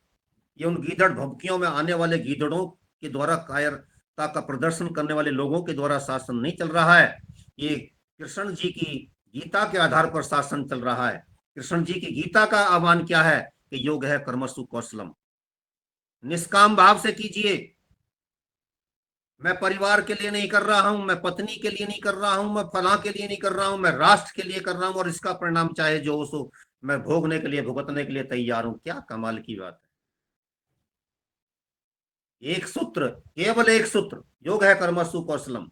ये उन गीदड़ भभकियों में आने वाले गीदड़ों के द्वारा, कायरता का प्रदर्शन करने वाले लोगों के द्वारा शासन नहीं चल रहा है। ये कृष्ण जी की गीता के आधार पर शासन चल रहा है। कृष्ण जी की गीता का आह्वान क्या है कि योग है कर्मसु कौशलम। निष्काम भाव से कीजिए। मैं परिवार के लिए नहीं कर रहा हूं, मैं पत्नी के लिए नहीं कर रहा हूं, मैं फलां के लिए नहीं कर रहा हूं, मैं राष्ट्र के लिए कर रहा हूं, और इसका परिणाम चाहे जो हो सो मैं भोगने के लिए, भुगतने के लिए तैयार हूं। क्या कमाल की बात है! एक सूत्र, केवल एक सूत्र, योग है कर्मसु कौशलम।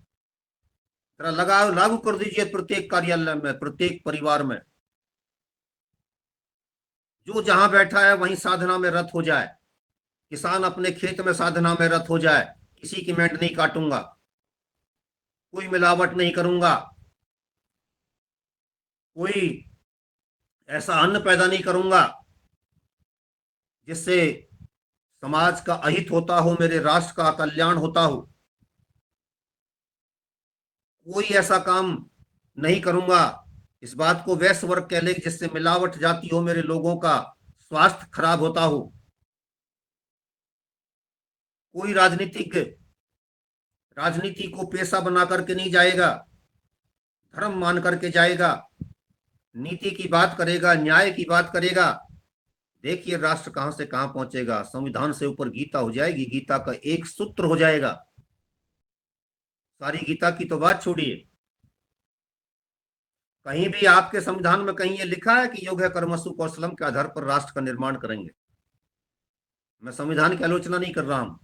जरा लगाओ, लागू कर दीजिए प्रत्येक कार्यालय में, प्रत्येक परिवार में। जो जहां बैठा है वहीं साधना में रत हो जाए। किसान अपने खेत में साधना में रत हो जाए। किसी की मेंढ नहीं काटूंगा, कोई मिलावट नहीं करूंगा, कोई ऐसा अन्न पैदा नहीं करूंगा जिससे समाज का अहित होता हो, मेरे राष्ट्र का कल्याण होता हो। कोई ऐसा काम नहीं करूंगा, इस बात को वैश्य वर्ग कह ले, जिससे मिलावट जाती हो मेरे लोगों का स्वास्थ्य खराब होता हो, कोई राजनीतिक राजनीति को पेशा बना करके नहीं जाएगा, धर्म मान करके जाएगा, नीति की बात करेगा, न्याय की बात करेगा। देखिए राष्ट्र कहां से कहां पहुंचेगा। संविधान से ऊपर गीता हो जाएगी, गीता का एक सूत्र हो जाएगा। सारी गीता की तो बात छोड़िए, कहीं भी आपके संविधान में कहीं ये लिखा है कि योग है कर्मसु कौशलम के आधार पर राष्ट्र का निर्माण करेंगे? मैं संविधान की आलोचना नहीं कर रहा हूं।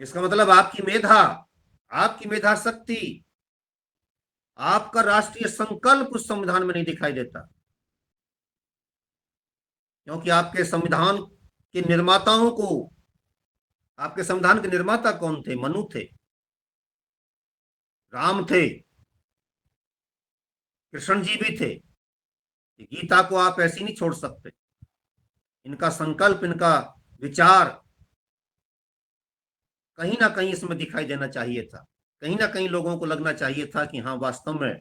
इसका मतलब आपकी मेधा शक्ति, आपका राष्ट्रीय संकल्प उस संविधान में नहीं दिखाई देता, क्योंकि आपके संविधान के निर्माताओं को, आपके संविधान के निर्माता कौन थे? मनु थे, राम थे, कृष्ण जी भी थे। गीता को आप ऐसे नहीं छोड़ सकते। इनका संकल्प, इनका विचार कहीं ना कहीं इसमें दिखाई देना चाहिए था। कहीं ना कहीं लोगों को लगना चाहिए था कि हाँ वास्तव में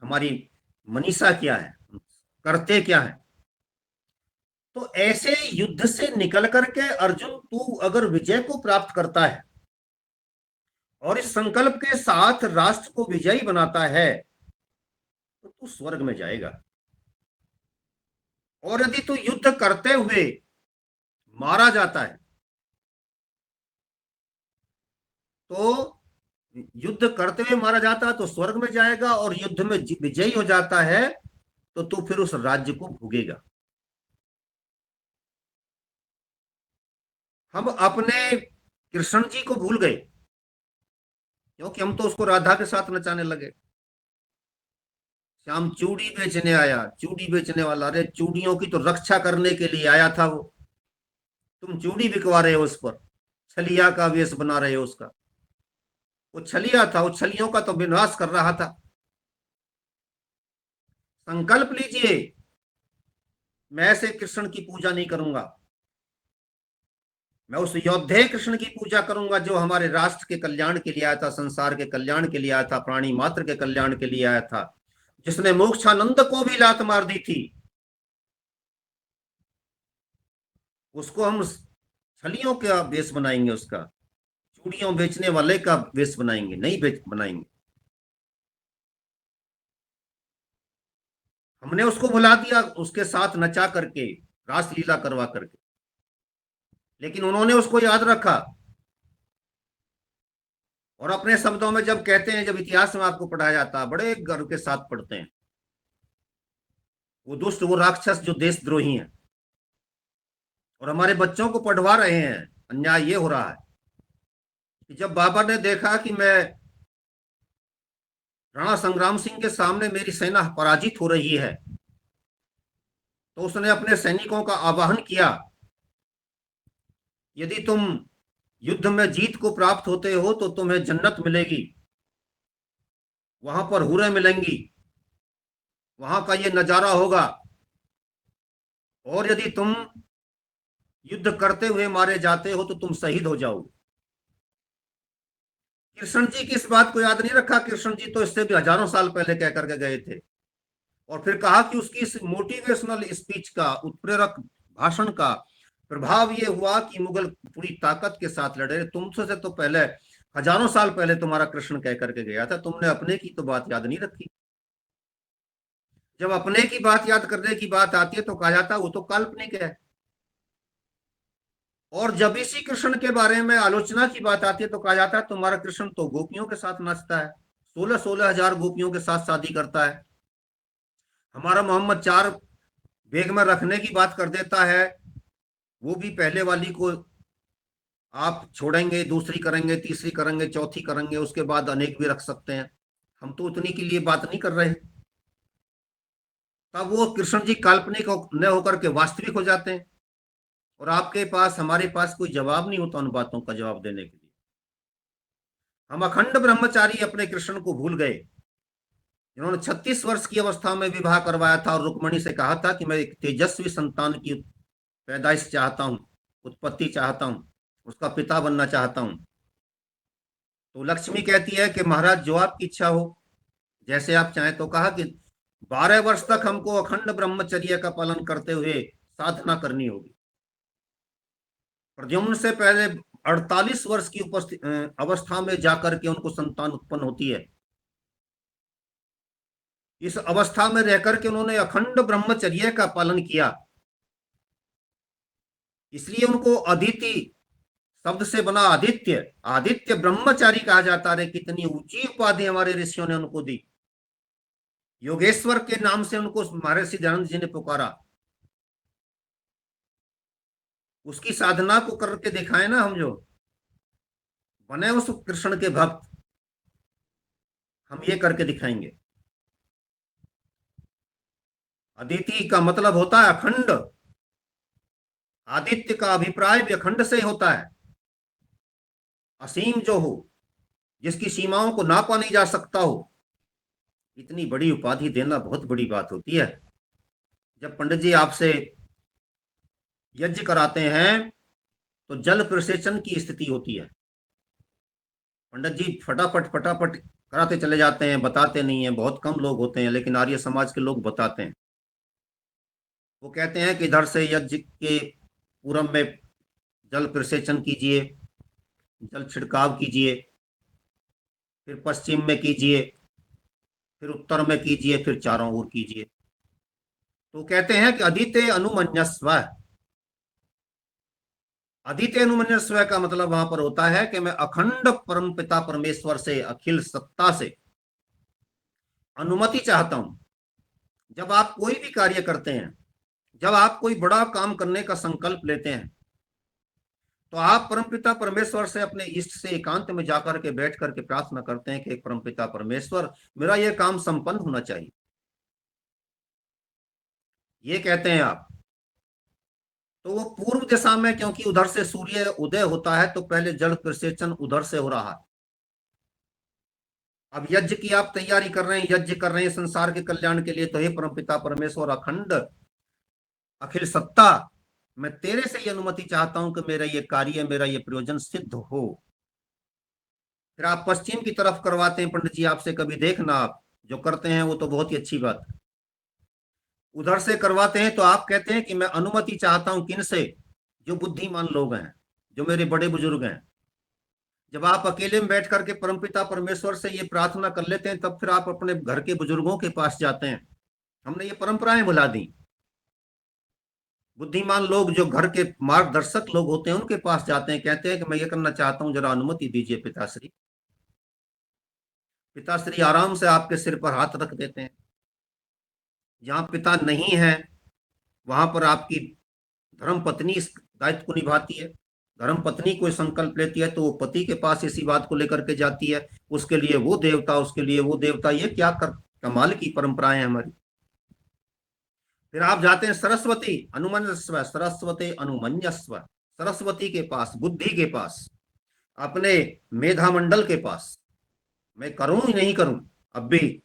हमारी मनीषा क्या है, करते क्या है। तो ऐसे युद्ध से निकल करके अर्जुन तू अगर विजय को प्राप्त करता है और इस संकल्प के साथ राष्ट्र को विजयी बनाता है तो तू स्वर्ग में जाएगा। और यदि तू युद्ध करते हुए मारा जाता है, तो युद्ध करते हुए मारा जाता है तो स्वर्ग में जाएगा, और युद्ध में विजयी हो जाता है तो तू फिर उस राज्य को भोगेगा। हम अपने कृष्ण जी को भूल गए, क्योंकि हम तो उसको राधा के साथ नचाने लगे। श्याम चूड़ी बेचने आया, चूड़ी बेचने वाला, अरे चूड़ियों की तो रक्षा करने के लिए आया था वो, तुम चूड़ी बिकवा रहे हो उस पर, छलिया का वेश बना रहे हो उसका। वो छलिया था, वो छलियों का तो विनाश कर रहा था। संकल्प लीजिए, मैं ऐसे कृष्ण की पूजा नहीं करूंगा, मैं उस योद्धे कृष्ण की पूजा करूंगा जो हमारे राष्ट्र के कल्याण के लिए आया था, संसार के कल्याण के लिए आया था, प्राणी मात्र के कल्याण के लिए आया था, जिसने मोक्षानंद को भी लात मार दी थी। उसको हम छलियों का वेश बनाएंगे, उसका चूड़ियों बेचने वाले का वेश बनाएंगे? नहीं बनाएंगे। हमने उसको बुला दिया, उसके साथ नचा करके, रासलीला करवा करके, लेकिन उन्होंने उसको याद रखा। और अपने शब्दों में जब कहते हैं, जब इतिहास में आपको पढ़ाया जाता है, बड़े गर्व के साथ पढ़ते हैं, वो दुष्ट, वो राक्षस जो देशद्रोही हैं, और हमारे बच्चों को पढ़वा रहे हैं। अन्याय ये हो रहा है कि जब बाबर ने देखा कि मैं राणा संग्राम सिंह के सामने मेरी सेना पराजित हो रही है, तो उसने अपने सैनिकों का आह्वान किया, यदि तुम युद्ध में जीत को प्राप्त होते हो तो तुम्हें जन्नत मिलेगी, वहां पर हूरें मिलेंगी, वहां का ये नजारा होगा। और यदि तुम युद्ध करते हुए मारे जाते हो तो तुम शहीद हो जाओगे। कृष्ण जी की इस बात को याद नहीं रखा। कृष्ण जी तो इससे भी हजारों साल पहले कह करके गए थे। और फिर कहा कि उसकी इस मोटिवेशनल स्पीच का, उत्प्रेरक भाषण का प्रभाव ये हुआ कि मुगल पूरी ताकत के साथ लड़े। तुमसे से तो पहले, हजारों साल पहले तुम्हारा कृष्ण कह करके गया था, तुमने अपने की तो बात याद नहीं रखी। जब अपने की बात याद करने की बात आती है तो कहा जाता है वो तो काल्पनिक है। और जब इसी कृष्ण के बारे में आलोचना की बात आती है तो कहा जाता है तुम्हारा कृष्ण तो गोपियों के साथ नाचता है, 16,000 गोपियों के साथ शादी करता है। हमारा मोहम्मद 4 बेग में रखने की बात कर देता है, वो भी पहले वाली को आप छोड़ेंगे, दूसरी करेंगे, तीसरी करेंगे, चौथी करेंगे, उसके बाद अनेक भी रख सकते हैं। हम तो उतनी के लिए बात नहीं कर रहे। तब वो कृष्ण जी काल्पनिक न होकर के वास्तविक हो जाते हैं, और आपके पास, हमारे पास कोई जवाब नहीं होता उन बातों का जवाब देने के लिए। हम अखंड ब्रह्मचारी अपने कृष्ण को भूल गए, जिन्होंने 36 वर्ष की अवस्था में विवाह करवाया था और रुक्मणी से कहा था कि मैं एक तेजस्वी संतान की पैदाइश चाहता हूं, उत्पत्ति चाहता हूं, उसका पिता बनना चाहता हूं। तो लक्ष्मी कहती है कि महाराज जो आपकी इच्छा हो, जैसे आप चाहें। तो कहा कि 12 वर्ष तक हमको अखंड ब्रह्मचर्य का पालन करते हुए साधना करनी होगी। प्रद्युम्न से पहले 48 वर्ष की अवस्था में जाकर के उनको संतान उत्पन्न होती है। इस अवस्था में रहकर के उन्होंने अखंड ब्रह्मचर्य का पालन किया, इसलिए उनको अदिति शब्द से बना आदित्य, आदित्य ब्रह्मचारी कहा जाता है। कितनी ऊंची उपाधि हमारे ऋषियों ने उनको दी। योगेश्वर के नाम से उनको महर्षि दयानंद जी ने पुकारा। उसकी साधना को करके दिखाए ना, हम जो बने उस कृष्ण के भक्त, हम ये करके दिखाएंगे। अदिति का मतलब होता है अखंड। आदित्य का अभिप्राय भी अखंड से होता है। असीम जो हो, जिसकी सीमाओं को नापा नहीं जा सकता हो, इतनी बड़ी उपाधि देना बहुत बड़ी बात होती है। जब पंडित जी आपसे यज्ञ कराते हैं तो जल प्रसेचन की स्थिति होती है। पंडित जी फटाफट फटाफट कराते चले जाते हैं, बताते नहीं है। बहुत कम लोग होते हैं, लेकिन आर्य समाज के लोग बताते हैं। वो कहते हैं कि इधर से यज्ञ के पूरब में जल प्रसेचन कीजिए, जल छिड़काव कीजिए, फिर पश्चिम में कीजिए, फिर उत्तर में कीजिए, फिर चारों ओर कीजिए। तो कहते हैं कि अदिते अनुमन्यस्व। अदिते अनुमन्यस्व का मतलब वहां पर होता है कि मैं अखंड परम पिता परमेश्वर से, अखिल सत्ता से अनुमति चाहता हूं। जब आप कोई भी कार्य करते हैं, जब आप कोई बड़ा काम करने का संकल्प लेते हैं, तो आप परमपिता परमेश्वर से, अपने इष्ट से एकांत में जाकर के बैठ करके प्रार्थना करते हैं कि परमपिता परमेश्वर, मेरा यह काम संपन्न होना चाहिए। ये कहते हैं आप। तो वो पूर्व दिशा में, क्योंकि उधर से सूर्य उदय होता है, तो पहले जल प्रसेचन उधर से हो रहा है। अब यज्ञ की आप तैयारी कर रहे हैं, यज्ञ कर रहे हैं संसार के कल्याण के लिए, तो हे परमपिता परमेश्वर अखंड अखिल सत्ता, मैं तेरे से ये अनुमति चाहता हूं कि मेरा ये कार्य, मेरा ये प्रयोजन सिद्ध हो। फिर आप पश्चिम की तरफ करवाते हैं पंडित जी आपसे, कभी देखना, आप जो करते हैं वो तो बहुत ही अच्छी बात है। उधर से करवाते हैं तो आप कहते हैं कि मैं अनुमति चाहता हूं किन से? जो बुद्धिमान लोग हैं, जो मेरे बड़े बुजुर्ग हैं। जब आप अकेले में बैठ करके परमपिता परमेश्वर से ये प्रार्थना कर लेते हैं, तब फिर आप अपने घर के बुजुर्गों के पास जाते हैं। हमने ये परंपराएं भुला दी। बुद्धिमान लोग, जो घर के मार्गदर्शक लोग होते हैं, उनके पास जाते हैं, कहते हैं कि मैं ये करना चाहता हूं, जरा अनुमति दीजिए पिताश्री। पिताश्री आराम से आपके सिर पर हाथ रख देते हैं। जहां पिता नहीं है, वहां पर आपकी धर्म पत्नी इस दायित्व को निभाती है। धर्म पत्नी कोई संकल्प लेती है तो वो पति के पास इसी बात को लेकर के जाती है। उसके लिए वो देवता, उसके लिए वो देवता। ये क्या कमाल की परंपराएं हैं हमारी। फिर आप जाते हैं सरस्वती अनुमन्यस्व, सरस्वती अनुमन्यस्व, सरस्वती के पास, बुद्धि के पास, अपने मेधा मंडल के पास। मैं करूं ही नहीं करूं, अब भी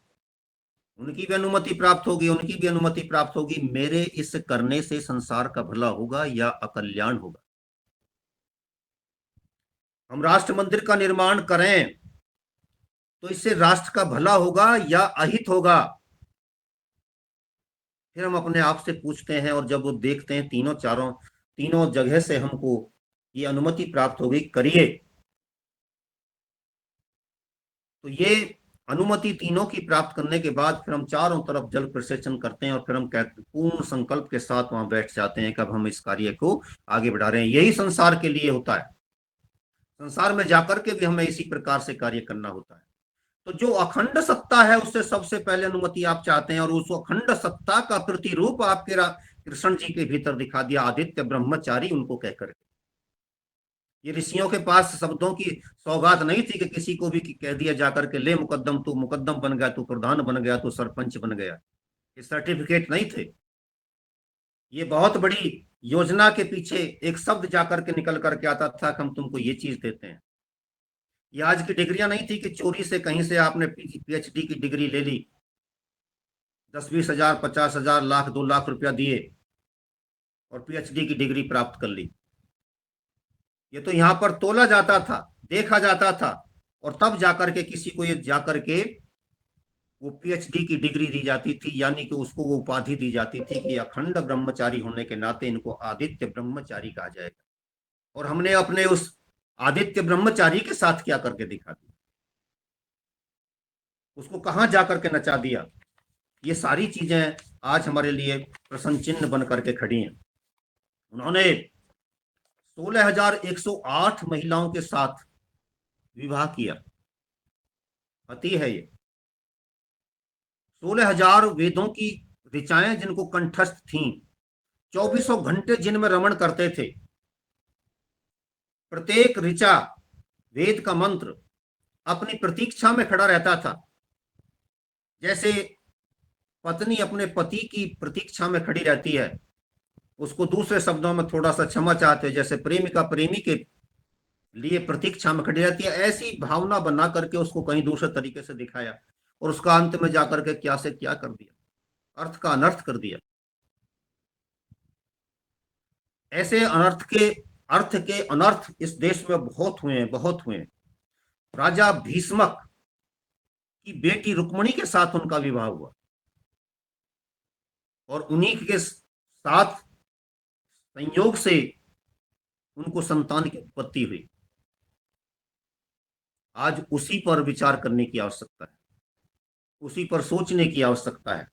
उनकी भी अनुमति प्राप्त होगी, उनकी भी अनुमति प्राप्त होगी। मेरे इस करने से संसार का भला होगा या अकल्याण होगा। हम राष्ट्र मंदिर का निर्माण करें तो इससे राष्ट्र का भला होगा या अहित होगा? फिर हम अपने आप से पूछते हैं, और जब वो देखते हैं तीनों चारों, तीनों जगह से हमको ये अनुमति प्राप्त हो गई, करिए, तो ये अनुमति तीनों की प्राप्त करने के बाद फिर हम चारों तरफ जल प्रसेचन करते हैं, और फिर हम पूर्ण संकल्प के साथ वहां बैठ जाते हैं कि अब हम इस कार्य को आगे बढ़ा रहे हैं। यही संसार के लिए होता है। संसार में जाकर के भी हमें इसी प्रकार से कार्य करना होता है। तो जो अखंड सत्ता है, उससे सबसे पहले अनुमति आप चाहते हैं, और उस अखंड सत्ता का प्रतिरूप आपके कृष्ण जी के भीतर दिखा दिया, आदित्य ब्रह्मचारी उनको कहकर। ये ऋषियों के पास शब्दों की सौगात नहीं थी कि किसी को भी कह दिया जाकर के ले मुकद्दम, तू मुकद्दम बन गया, तू प्रधान बन गया, तू सरपंच बन गया। ये सर्टिफिकेट नहीं थे। ये बहुत बड़ी योजना के पीछे एक शब्द जाकर के निकल करके आता था कि हम तुमको ये चीज देते हैं। ये आज की डिग्रियां नहीं थी कि चोरी से कहीं से आपने पीएचडी की डिग्री ले ली, 10-20 हजार, 50 हजार, लाख, 2 लाख रुपया दिए और पीएचडी की डिग्री प्राप्त कर ली। ये तो यहां पर तोला जाता था, देखा जाता था, और तब जाकर के किसी को ये जाकर के वो पीएचडी की डिग्री दी जाती थी, यानी कि उसको वो उपाधि दी जाती थी कि अखंड ब्रह्मचारी होने के नाते इनको आदित्य ब्रह्मचारी कहा जाएगा। और हमने अपने उस आदित्य ब्रह्मचारी के साथ क्या करके दिखा दिया, उसको कहां जाकर के नचा दिया। ये सारी चीजें आज हमारे लिए प्रश्न चिन्ह बन करके खड़ी हैं। उन्होंने 16,108 महिलाओं के साथ विवाह किया। अति है ये। 16,000 वेदों की ऋचाएं जिनको कंठस्थ थीं, 2400 घंटे जिनमें रमण करते थे। प्रत्येक ऋचा, वेद का मंत्र अपनी प्रतीक्षा में खड़ा रहता था। जैसे पत्नी अपने पति की प्रतीक्षा में खड़ी रहती है, उसको दूसरे शब्दों में थोड़ा सा क्षमा चाहते हैं, जैसे प्रेमिका प्रेमी के लिए प्रतीक्षा में खड़ी रहती है, ऐसी भावना बना करके उसको कहीं दूसरे तरीके से दिखाया और उसका अंत में जाकर के क्या से क्या कर दिया, अर्थ का अनर्थ कर दिया। ऐसे अर्थ के अनर्थ इस देश में बहुत हुए हैं, बहुत हुए हैं। राजा भीष्मक की बेटी रुक्मणी के साथ उनका विवाह हुआ और उन्हीं के साथ संयोग से उनको संतान की उत्पत्ति हुई। आज उसी पर विचार करने की आवश्यकता है, उसी पर सोचने की आवश्यकता है।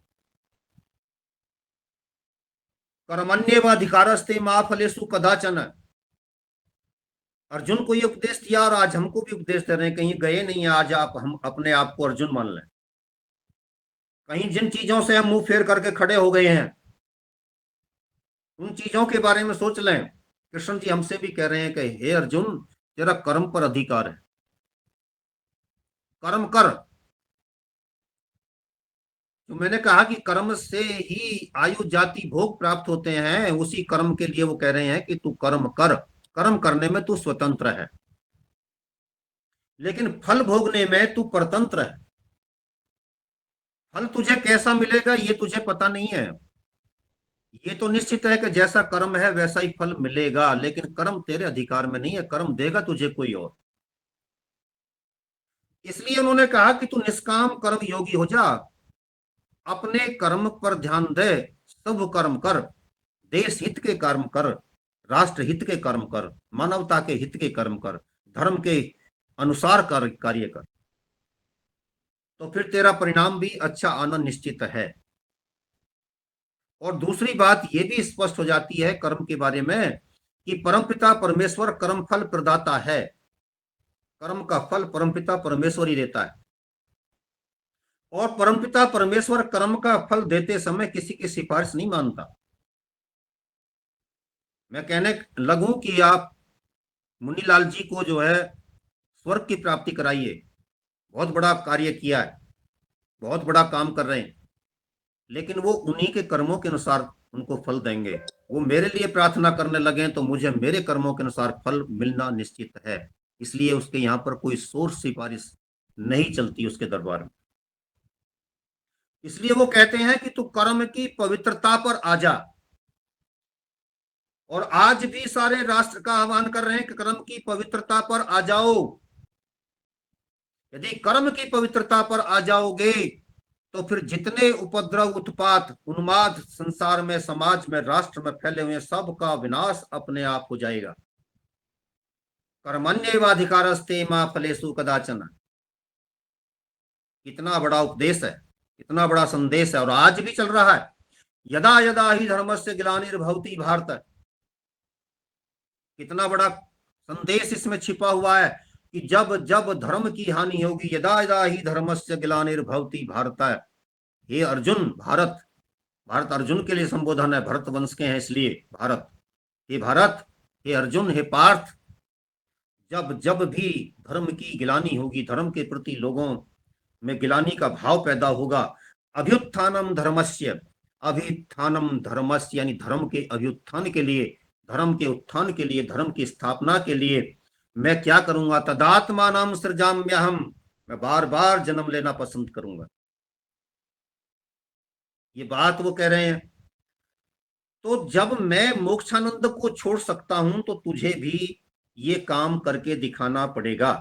कर्मण्येवाधिकारस्ते मा फलेषु कदाचन। अर्जुन को ये उपदेश दिया और आज हमको भी उपदेश दे रहे हैं, कहीं गए नहीं है आज आप, हम अपने आप को अर्जुन मान लें। कहीं जिन चीजों से हम मुंह फेर करके खड़े हो गए हैं, उन चीजों के बारे में सोच लें। कृष्ण जी हमसे भी कह रहे हैं कि हे अर्जुन, तेरा कर्म पर अधिकार है, कर्म कर। तो मैंने कहा कि कर्म से ही आयु जाति भोग प्राप्त होते हैं, उसी कर्म के लिए वो कह रहे हैं कि तू कर्म कर, कर्म करने में तू स्वतंत्र है, लेकिन फल भोगने में तू परतंत्र है। फल तुझे कैसा मिलेगा ये तुझे पता नहीं है। ये तो निश्चित है कि जैसा कर्म है वैसा ही फल मिलेगा, लेकिन कर्म तेरे अधिकार में नहीं है, कर्म देगा तुझे कोई और। इसलिए उन्होंने कहा कि तू निष्काम कर्म योगी हो जा, अपने कर्म पर ध्यान दे, सब कर्म कर, देश हित के कर्म कर, राष्ट्र हित के कर्म कर, मानवता के हित के कर्म कर, धर्म के अनुसार कार्य कर, तो फिर तेरा परिणाम भी अच्छा आना निश्चित है। और दूसरी बात यह भी स्पष्ट हो जाती है कर्म के बारे में कि परमपिता परमेश्वर कर्म फल प्रदाता है। कर्म का फल परमपिता परमेश्वर ही देता है और परमपिता परमेश्वर कर्म का फल देते समय किसी की सिफारिश नहीं मानता। मैं कहने लगूं कि आप मुनीलाल जी को जो है स्वर्ग की प्राप्ति कराइए, बहुत बड़ा कार्य किया है, बहुत बड़ा काम कर रहे हैं, लेकिन वो उन्हीं के कर्मों के अनुसार उनको फल देंगे। वो मेरे लिए प्रार्थना करने लगे तो मुझे मेरे कर्मों के अनुसार फल मिलना निश्चित है। इसलिए उसके यहाँ पर कोई सोर्स सिफारिश नहीं चलती उसके दरबार में। इसलिए वो कहते हैं कि तू कर्म की पवित्रता पर आ जा। और आज भी सारे राष्ट्र का आह्वान कर रहे हैं कि कर्म की पवित्रता पर आ जाओ। यदि कर्म की पवित्रता पर आ जाओगे तो फिर जितने उपद्रव, उत्पात, उन्माद संसार में, समाज में, राष्ट्र में फैले हुए सबका विनाश अपने आप हो जाएगा। कर्मण्येवाधिकारस्ते मा फलेषु कदाचन। कितना बड़ा उपदेश है, कितना बड़ा संदेश है, और आज भी चल रहा है। यदा यदा ही धर्मस्य ग्लानिर्भवति भारत। कितना बड़ा संदेश इसमें छिपा हुआ है कि जब जब धर्म की हानि होगी, यदा यदा ही धर्मस्य ग्लानिर्भवति भारत। हे अर्जुन, भारत, भारत अर्जुन के लिए संबोधन है, भरत वंश के हैं इसलिए भारत। हे भारत, हे अर्जुन, हे पार्थ, जब जब भी धर्म की गिलानी होगी, धर्म के प्रति लोगों में गिलानी का भाव पैदा होगा, अभ्युत्थानम धर्मस्य, अभ्युत्थानम धर्मस्य यानी धर्म के अभ्युत्थान के लिए, धर्म के उत्थान के लिए, धर्म की स्थापना के लिए मैं क्या करूंगा, तदात्मानाम सृजाम्यहम, मैं बार बार जन्म लेना पसंद करूंगा। ये बात वो कह रहे हैं। तो जब मैं मोक्षानंद को छोड़ सकता हूं तो तुझे भी ये काम करके दिखाना पड़ेगा।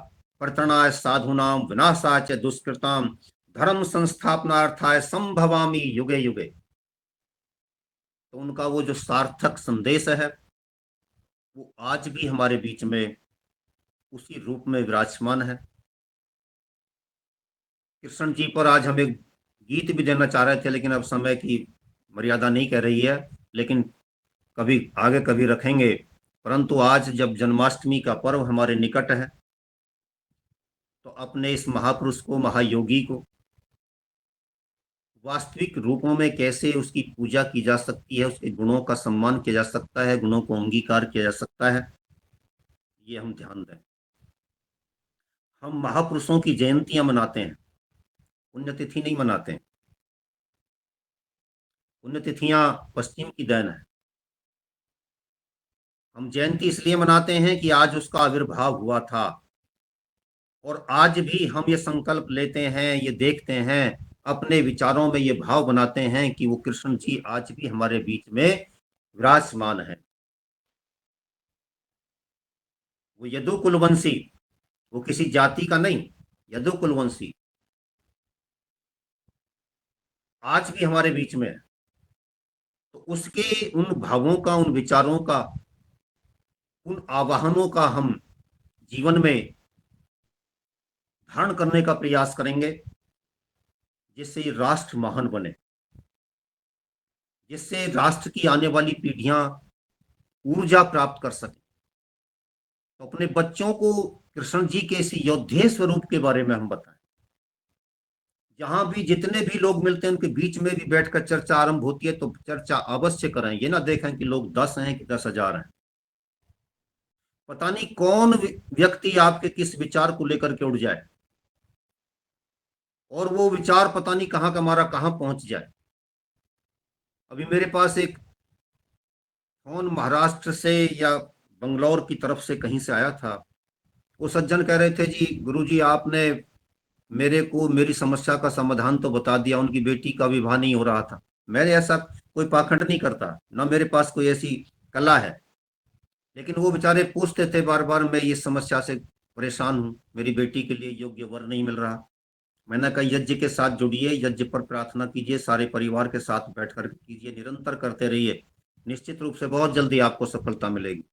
प्रतरणाय साधूनाम विनाशाय च दुष्कृताम धर्म संस्थापनार्थाय संभवामि युगे युगे। तो उनका वो जो सार्थक संदेश है वो आज भी हमारे बीच में उसी रूप में विराजमान है। कृष्ण जी पर आज हम एक गीत भी देना चाह रहे थे, लेकिन अब समय की मर्यादा नहीं कह रही है, लेकिन कभी आगे कभी रखेंगे। परंतु आज जब जन्माष्टमी का पर्व हमारे निकट है, तो अपने इस महापुरुष को, महायोगी को वास्तविक रूपों में कैसे उसकी पूजा की जा सकती है, उसके गुणों का सम्मान किया जा सकता है, गुणों को अंगीकार किया जा सकता है, ये हम ध्यान दें। हम महापुरुषों की जयंतियां मनाते हैं, पुण्यतिथि नहीं मनाते हैं। पुण्यतिथियां पश्चिम की देन है। हम जयंती इसलिए मनाते हैं कि आज उसका आविर्भाव हुआ था, और आज भी हम ये संकल्प लेते हैं, ये देखते हैं, अपने विचारों में ये भाव बनाते हैं कि वो कृष्ण जी आज भी हमारे बीच में विराजमान है। वो यदु कुलवंशी, वो किसी जाति का नहीं, यदु कुलवंशी आज भी हमारे बीच में है। तो उसके उन भावों का, उन विचारों का, उन आवाहनों का हम जीवन में धारण करने का प्रयास करेंगे, जिससे राष्ट्र महान बने, जिससे राष्ट्र की आने वाली पीढ़ियां ऊर्जा प्राप्त कर सके। तो अपने बच्चों को कृष्ण जी के इस योद्धे स्वरूप के बारे में हम बताएं। जहां भी जितने भी लोग मिलते हैं उनके बीच में भी बैठकर चर्चा आरंभ होती है, तो चर्चा अवश्य करें। ये ना देखें कि लोग 10 हैं कि 10,000 हैं। पता नहीं कौन व्यक्ति आपके किस विचार को लेकर के उड़ जाए, और वो विचार पता नहीं कहां का हमारा कहां पहुंच जाए। अभी मेरे पास एक फोन महाराष्ट्र से या बंगलौर की तरफ से कहीं से आया था। वो सज्जन कह रहे थे, जी गुरु जी आपने मेरे को मेरी समस्या का समाधान तो बता दिया, उनकी बेटी का विवाह नहीं हो रहा था। मैंने ऐसा कोई पाखंड नहीं करता, ना मेरे पास कोई ऐसी कला है, लेकिन वो बेचारे पूछते थे बार बार, मैं इस समस्या से परेशान हूँ, मेरी बेटी के लिए योग्य वर नहीं मिल रहा। मैंने कहा यज्ञ के साथ जुड़िए, यज्ञ पर प्रार्थना कीजिए, सारे परिवार के साथ बैठकर कीजिए, निरंतर करते रहिए, निश्चित रूप से बहुत जल्दी आपको सफलता मिलेगी।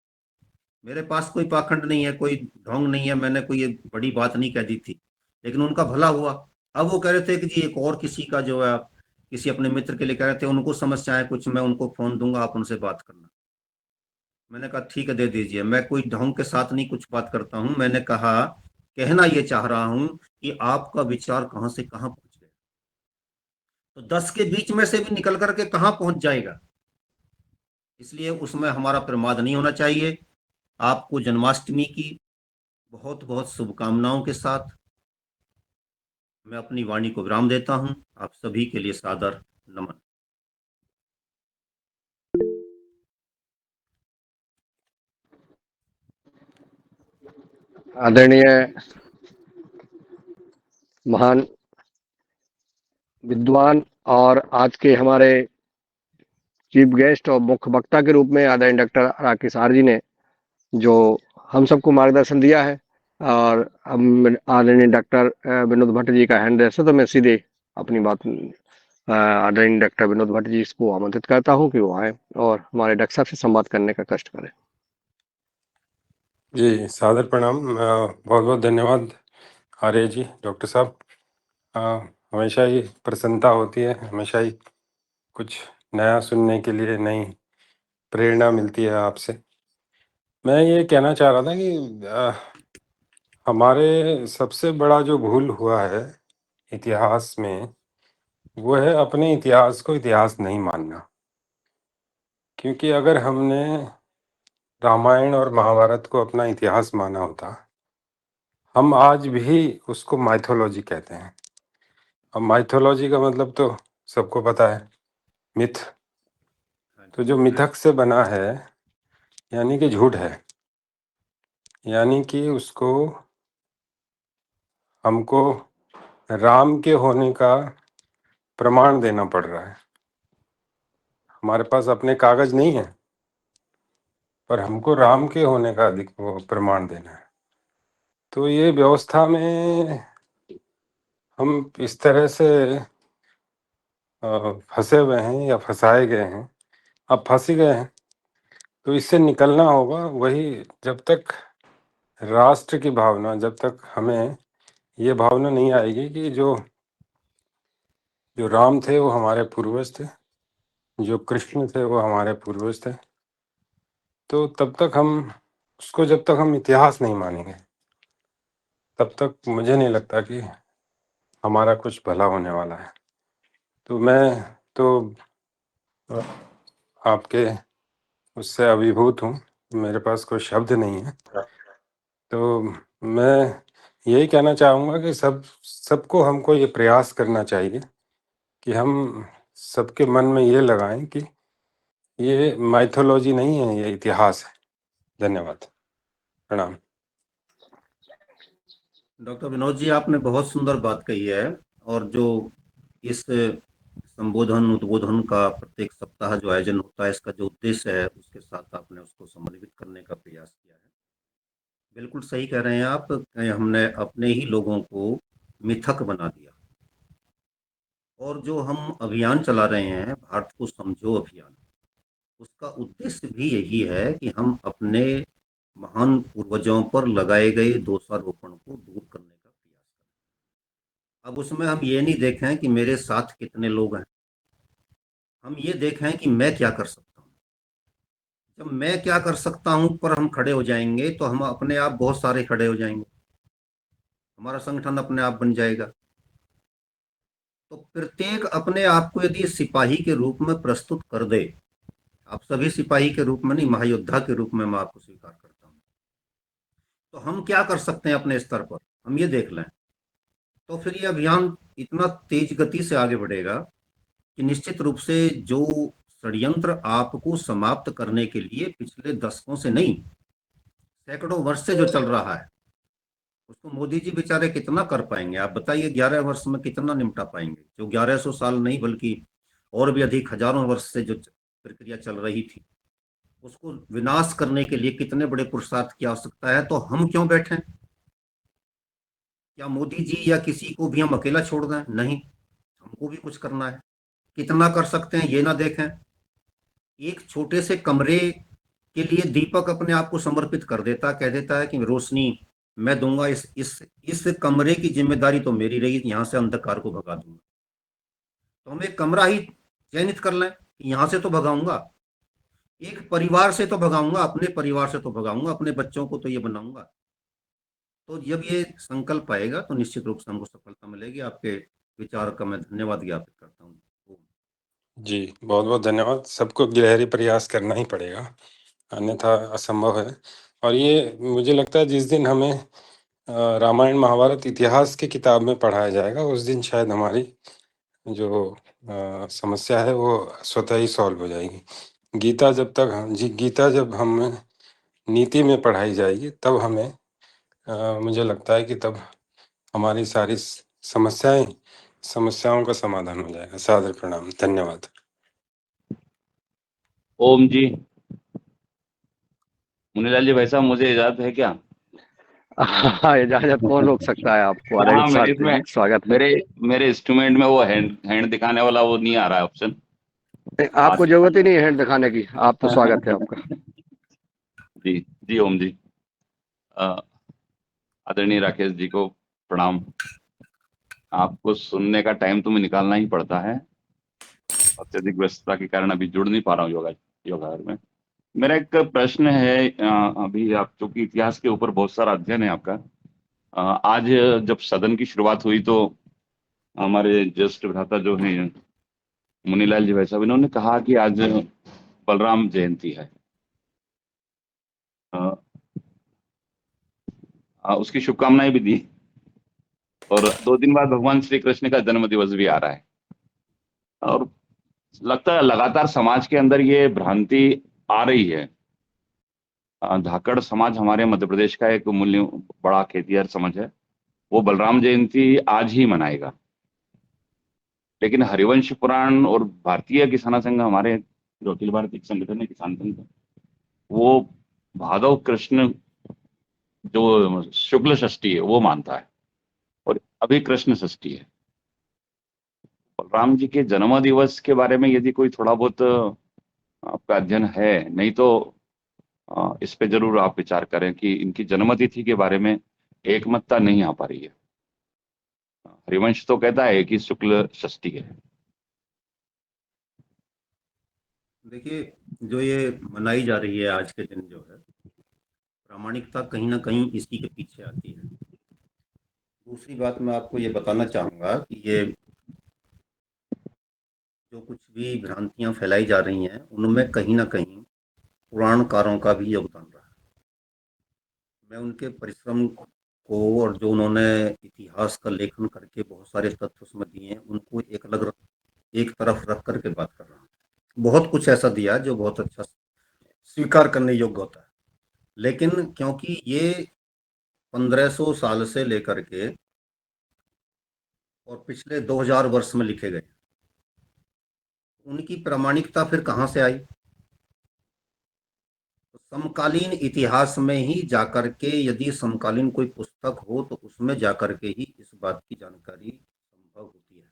मेरे पास कोई पाखंड नहीं है, कोई ढोंग नहीं है, मैंने कोई ये बड़ी बात नहीं कह दी थी, लेकिन उनका भला हुआ। अब वो कह रहे थे कि जी एक और किसी का जो है, किसी अपने मित्र के लिए कह रहे थे, उनको समस्या है कुछ, मैं उनको फोन दूंगा, आप उनसे बात करना। मैंने कहा ठीक है, दे दीजिए। मैं कोई ढोंग के साथ नहीं कुछ बात करता हूं। मैंने कहा, कहना ये चाह रहा हूं कि आपका विचार कहां से कहां पहुंच गया, तो 10 के बीच में से भी निकल करके कहां पहुंच जाएगा। इसलिए उसमें हमारा प्रमाद नहीं होना चाहिए। आपको जन्माष्टमी की बहुत बहुत शुभकामनाओं के साथ मैं अपनी वाणी को विराम देता हूं। आप सभी के लिए सादर नमन। आदरणीय महान विद्वान और आज के हमारे चीफ गेस्ट और मुख्य वक्ता के रूप में आदरणीय डॉक्टर राकेश आर जी ने जो हम सबको मार्गदर्शन दिया है, और हम आदरणीय डॉक्टर विनोद भट्ट जी का हैंड रेस है, तो मैं सीधे अपनी बात आदरणीय डॉक्टर विनोद भट्ट जी को आमंत्रित करता हूं कि वो आए और हमारे डॉक्टर साहब से संवाद करने का कष्ट करें। जी सादर प्रणाम। बहुत बहुत धन्यवाद आर्य जी, डॉक्टर साहब। हमेशा ही प्रसन्नता होती है, हमेशा ही कुछ नया सुनने के लिए नई प्रेरणा मिलती है आपसे। मैं ये कहना चाह रहा था कि हमारे सबसे बड़ा जो भूल हुआ है इतिहास में, वो है अपने इतिहास को इतिहास नहीं मानना। क्योंकि अगर हमने रामायण और महाभारत को अपना इतिहास माना होता, हम आज भी उसको माइथोलॉजी कहते हैं। अब माइथोलॉजी का मतलब तो सबको पता है, मिथ। तो जो मिथक से बना है यानी कि झूठ है, यानी कि उसको हमको राम के होने का प्रमाण देना पड़ रहा है। हमारे पास अपने कागज नहीं है, पर हमको राम के होने का अधिक वो प्रमाण देना है। तो ये व्यवस्था में हम इस तरह से फंसे हुए हैं या फंसाए गए हैं, अब फंस ही गए हैं, तो इससे निकलना होगा। वही जब तक राष्ट्र की भावना, जब तक हमें ये भावना नहीं आएगी कि जो राम थे वो हमारे पूर्वज थे, जो कृष्ण थे वो हमारे पूर्वज थे, तो तब तक हम उसको, जब तक हम इतिहास नहीं मानेंगे, तब तक मुझे नहीं लगता कि हमारा कुछ भला होने वाला है। तो मैं तो आपके उससे अभिभूत हूँ, मेरे पास कोई शब्द नहीं है। तो मैं यही कहना चाहूँगा कि सबको हमको ये प्रयास करना चाहिए कि हम सबके मन में ये लगाएं कि ये माइथोलॉजी नहीं है, ये इतिहास है। धन्यवाद, प्रणाम। डॉक्टर विनोद जी, आपने बहुत सुंदर बात कही है। और जो इस संबोधन उद्बोधन का प्रत्येक सप्ताह जो आयोजन होता है, इसका जो उद्देश्य है, उसके साथ आपने उसको समन्वित करने का प्रयास किया है। बिल्कुल सही कह रहे हैं आप। हमने अपने ही लोगों को मिथक बना दिया। और जो हम अभियान चला रहे हैं, भारत को समझो अभियान, उसका उद्देश्य भी यही है कि हम अपने महान पूर्वजों पर लगाए गए दोषारोपण को दूर करने का प्रयास करें। अब उसमें हम ये नहीं देखें कि मेरे साथ कितने लोग हैं, हम ये देखें कि मैं क्या कर सकता हूँ। जब मैं क्या कर सकता हूँ पर हम खड़े हो जाएंगे, तो हम अपने आप बहुत सारे खड़े हो जाएंगे, हमारा संगठन अपने आप बन जाएगा। तो प्रत्येक अपने आप को यदि सिपाही के रूप में प्रस्तुत कर दे, आप सभी सिपाही के रूप में नहीं, महायोद्धा के रूप में मैं आपको स्वीकार करता हूँ, तो हम क्या कर सकते हैं अपने स्तर पर, हम ये देख लें। तो फिर ये अभियान इतना तेज गति से आगे बढ़ेगा कि निश्चित रूप से जो षड्यंत्र आपको समाप्त करने के लिए पिछले दशकों से नहीं, सैकड़ों वर्ष से जो चल रहा है, उसको मोदी जी बेचारे कितना कर पाएंगे आप बताइए। 11 वर्ष में कितना निपटा पाएंगे? जो 1100 साल नहीं बल्कि और भी अधिक हजारों वर्ष से जो प्रक्रिया चल रही थी, उसको विनाश करने के लिए कितने बड़े पुरुषार्थ की आवश्यकता है। तो हम क्यों बैठे? क्या मोदी जी या किसी को भी हम अकेला छोड़ दें? नहीं, हमको भी कुछ करना है। कितना कर सकते हैं ये ना देखें। एक छोटे से कमरे के लिए दीपक अपने आप को समर्पित कर देता, कह देता है कि रोशनी मैं दूंगा, इस कमरे की जिम्मेदारी तो मेरी रही, यहां से अंधकार को भगा दूंगा। तो हम एक कमरा ही चयनित कर लें कि यहां से तो भगाऊंगा, एक परिवार से तो भगाऊंगा, अपने परिवार से तो भगाऊंगा, अपने बच्चों को तो ये बनाऊंगा। तो जब ये संकल्प आएगा तो निश्चित रूप से हमको सफलता मिलेगी। आपके विचार का मैं धन्यवाद ज्ञापित करता हूँ। जी, बहुत बहुत धन्यवाद। सबको गहरी प्रयास करना ही पड़ेगा, अन्यथा असंभव है। और ये मुझे लगता है जिस दिन हमें रामायण महाभारत इतिहास की किताब में पढ़ाया जाएगा, उस दिन शायद हमारी जो समस्या है वो स्वतः ही सॉल्व हो जाएगी। गीता जब तक गीता जब हमें नीति में पढ़ाई जाएगी, तब हमें मुझे लगता है कि तब हमारी सारी समस्याओं का समाधान हो जाएगा। सादर प्रणाम, धन्यवाद। ओम जी। मुनीलाल जी, भाई साहब, मुझे इजाजत है क्या? हाँ, इजाजत कौन रोक सकता है आपको? हाँ, आदरणीय मेरे सारथी इसमें जी, स्वागत है। मेरे इंस्ट्रूमेंट में वो हैंड हैंड दिखाने वाला वो नहीं आ रहा है ऑप्शन। आपको जरूरत ही नहीं है हैंड दिखाने की, आप तो स्वागत है आपका। जी जी, ओम जी। आदरणीय राकेश जी को प्रणाम। आपको सुनने का टाइम तुम्हें निकालना ही पड़ता है, अत्यधिक व्यस्तता के कारण अभी जुड़ नहीं पा रहा हूँ योगार में। मेरा एक प्रश्न है, अभी आप चूंकि इतिहास के ऊपर बहुत सारा अध्ययन है आपका, आज जब सदन की शुरुआत हुई तो हमारे ज्येष्ठ भ्राता जो हैं मुनीलाल जी भाई साहब, इन्होंने कहा कि आज बलराम जयंती है। उसकी शुभकामनाएं भी दी, और 2 दिन बाद भगवान श्री कृष्ण का जन्म दिवस भी आ रहा है। और लगता है लगातार समाज के अंदर ये भ्रांति आ रही है। धाकड़ समाज हमारे मध्य प्रदेश का एक मूल्य बड़ा खेतिहर समाज है, वो बलराम जयंती आज ही मनाएगा। लेकिन हरिवंश पुराण और भारतीय किसान संघ, हमारे जो अखिल भारतीय संगठन है किसान संघ, वो भादव कृष्ण जो शुक्ल षष्ठी है वो मानता है। और अभी कृष्ण षष्ठी है। बलराम जी के जन्म दिवस के बारे में यदि कोई थोड़ा बहुत आपका अध्ययन है, नहीं तो इस पे जरूर आप विचार करें कि इनकी जन्मतिथि के बारे में एकमतता नहीं आ पा रही है। हरिवंश तो कहता है कि शुक्ल षष्ठी है। देखिए, जो ये मनाई जा रही है आज के दिन जो है, प्रामाणिकता कहीं ना कहीं इसी के पीछे आती है। दूसरी बात मैं आपको ये बताना चाहूँगा कि ये जो कुछ भी भ्रांतियां फैलाई जा रही हैं, उनमें कहीं ना कहीं पुराणकारों का भी योगदान रहा है। मैं उनके परिश्रम को और जो उन्होंने इतिहास का लेखन करके बहुत सारे तथ्य उसमें दिए हैं, उनको एक तरफ रख करके बात कर रहा हूँ। बहुत कुछ ऐसा दिया जो बहुत अच्छा स्वीकार करने योग्य होता है, लेकिन क्योंकि ये 1500 साल से लेकर के और पिछले 2000 वर्ष में लिखे गए, उनकी प्रामाणिकता फिर कहाँ से आई? तो समकालीन इतिहास में ही जाकर के, यदि समकालीन कोई पुस्तक हो तो उसमें जाकर के ही इस बात की जानकारी संभव होती है।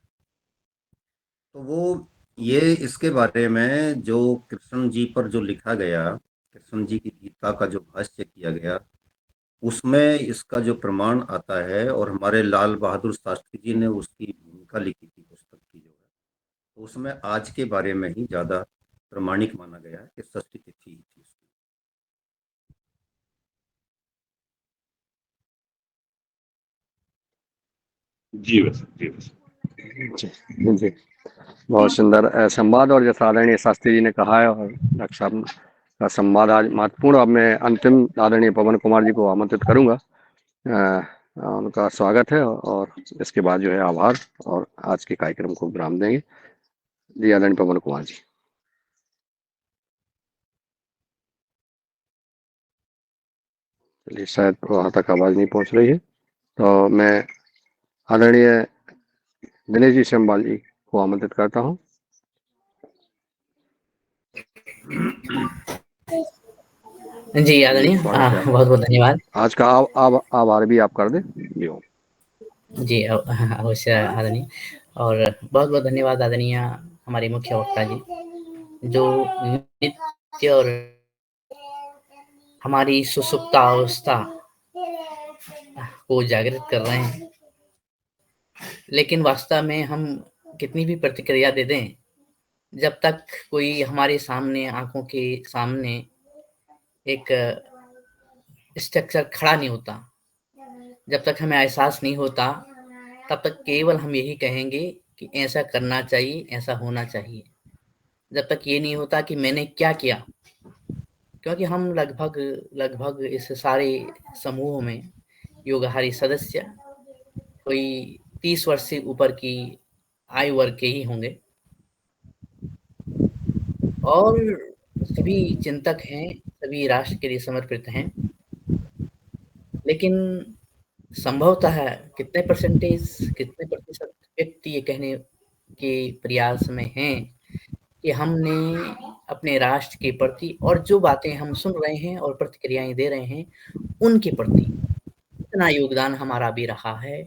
तो वो ये इसके बारे में जो कृष्ण जी पर जो लिखा गया, कृष्ण जी की गीता का जो भाष्य किया गया, उसमें इसका जो प्रमाण आता है, और हमारे लाल बहादुर शास्त्री जी ने उसकी भूमिका लिखी थी पुस्तक की जो है, तो उसमें आज के बारे में ही ज्यादा प्रमाणिक माना गया है कि षष्ठी तिथि ही थी उसकी। जी बस, जी बस। जी जी, बहुत सुंदर संवाद। और जैसा आदरणीय शास्त्री जी ने कहा है, और डॉक्टर साहब का संवाद आज महत्वपूर्ण। अब मैं अंतिम आदरणीय पवन कुमार जी को आमंत्रित करूंगा। उनका स्वागत है, और इसके बाद जो है आभार, और आज के कार्यक्रम को विराम देंगे। जी, आदरणीय पवन कुमार जी। चलिए, शायद वहां तक आवाज नहीं पहुंच रही है, तो मैं आदरणीय दिनेश जी शंबाल जी को आमंत्रित करता हूँ। जी आदरणीय, स्वागत है बहुत बहुत धन्यवाद। आज का आभार भी आप कर दें। जी जी अवश्य आदरणीय, और बहुत बहुत धन्यवाद आदरणीय हमारे मुख्य वक्ता जी, जो नित्य और हमारी सुसुप्ता अवस्था को जागृत कर रहे हैं। लेकिन वास्तव में हम कितनी भी प्रतिक्रिया दे दें, जब तक कोई हमारे सामने, आंखों के सामने एक स्ट्रक्चर खड़ा नहीं होता, जब तक हमें एहसास नहीं होता, तब तक केवल हम यही कहेंगे कि ऐसा करना चाहिए, ऐसा होना चाहिए। जब तक ये नहीं होता कि मैंने क्या किया, क्योंकि हम लगभग इस सारे समूह में योगहारी सदस्य कोई 30 वर्ष से ऊपर की आयु वर्ग के ही होंगे, और सभी चिंतक हैं, सभी राष्ट्र के लिए समर्पित हैं। लेकिन संभवतः कितने प्रतिशत व्यक्ति ये कहने के प्रयास में हैं कि हमने अपने राष्ट्र के प्रति, और जो बातें हम सुन रहे हैं और प्रतिक्रियाएं दे रहे हैं, उनके प्रति इतना योगदान हमारा भी रहा है।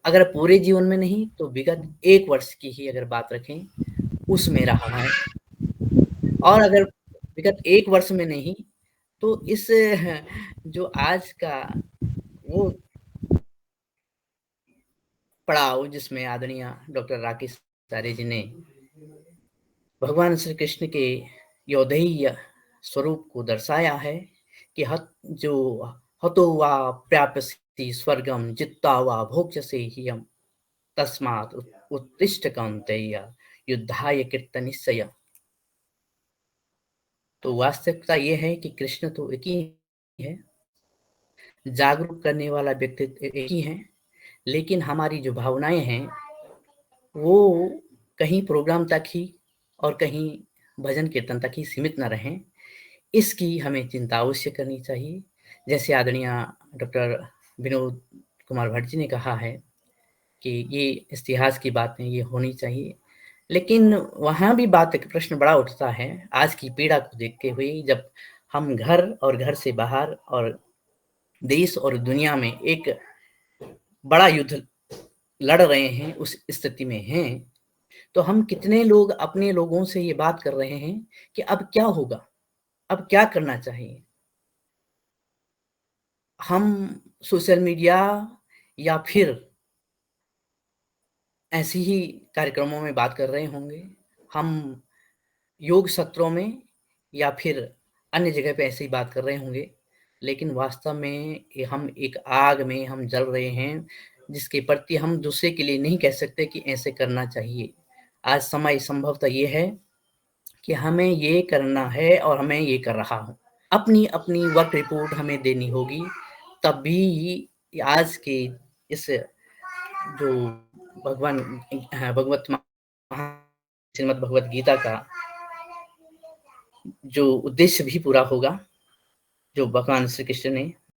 अगर पूरे जीवन में नहीं तो विगत 1 वर्ष की ही अगर बात रखें, उसमें रहा है। और अगर विगत 1 वर्ष में नहीं तो इस जो आज का वो पड़ाव, जिसमें आदरणीय डॉक्टर राकेश आचार्य जी ने भगवान श्री कृष्ण के यौधेय स्वरूप को दर्शाया है कि जो हतो वा प्राप्यसि स्वर्गम जित्वा वा भोक्ष्यसे ह्यम तस्मात् उत्तिष्ठ कौन्तेय युद्धाय कृतनिश्चय। तो वास्तविकता ये है कि कृष्ण तो एक ही है, जागरूक करने वाला व्यक्तित्व एक ही है, लेकिन हमारी जो भावनाएं हैं वो कहीं प्रोग्राम तक ही और कहीं भजन कीर्तन तक ही सीमित न रहें, इसकी हमें चिंता अवश्य करनी चाहिए। जैसे आदरणीय डॉक्टर विनोद कुमार भट्ट जी ने कहा है कि ये इतिहास की बातें ये होनी चाहिए, लेकिन वहाँ भी बात एक प्रश्न बड़ा उठता है आज की पीड़ा को देखते हुए, जब हम घर और घर से बाहर और देश और दुनिया में एक बड़ा युद्ध लड़ रहे हैं, उस स्थिति में हैं, तो हम कितने लोग अपने लोगों से ये बात कर रहे हैं कि अब क्या होगा, अब क्या करना चाहिए। हम सोशल मीडिया या फिर ऐसे ही कार्यक्रमों में बात कर रहे होंगे, हम योग सत्रों में या फिर अन्य जगह पे ऐसे ही बात कर रहे होंगे, लेकिन वास्तव में ये हम एक आग में हम जल रहे हैं, जिसके प्रति हम दूसरे के लिए नहीं कह सकते कि ऐसे करना चाहिए। आज समय संभवतः ये है कि हमें ये करना है और मैं ये कर रहा हूँ। अपनी वर्क रिपोर्ट हमें देनी होगी, तभी आज के इस जो श्रीमद् भगवत गीता का जो उद्देश्य भी पूरा होगा, जो भगवान श्री कृष्ण ने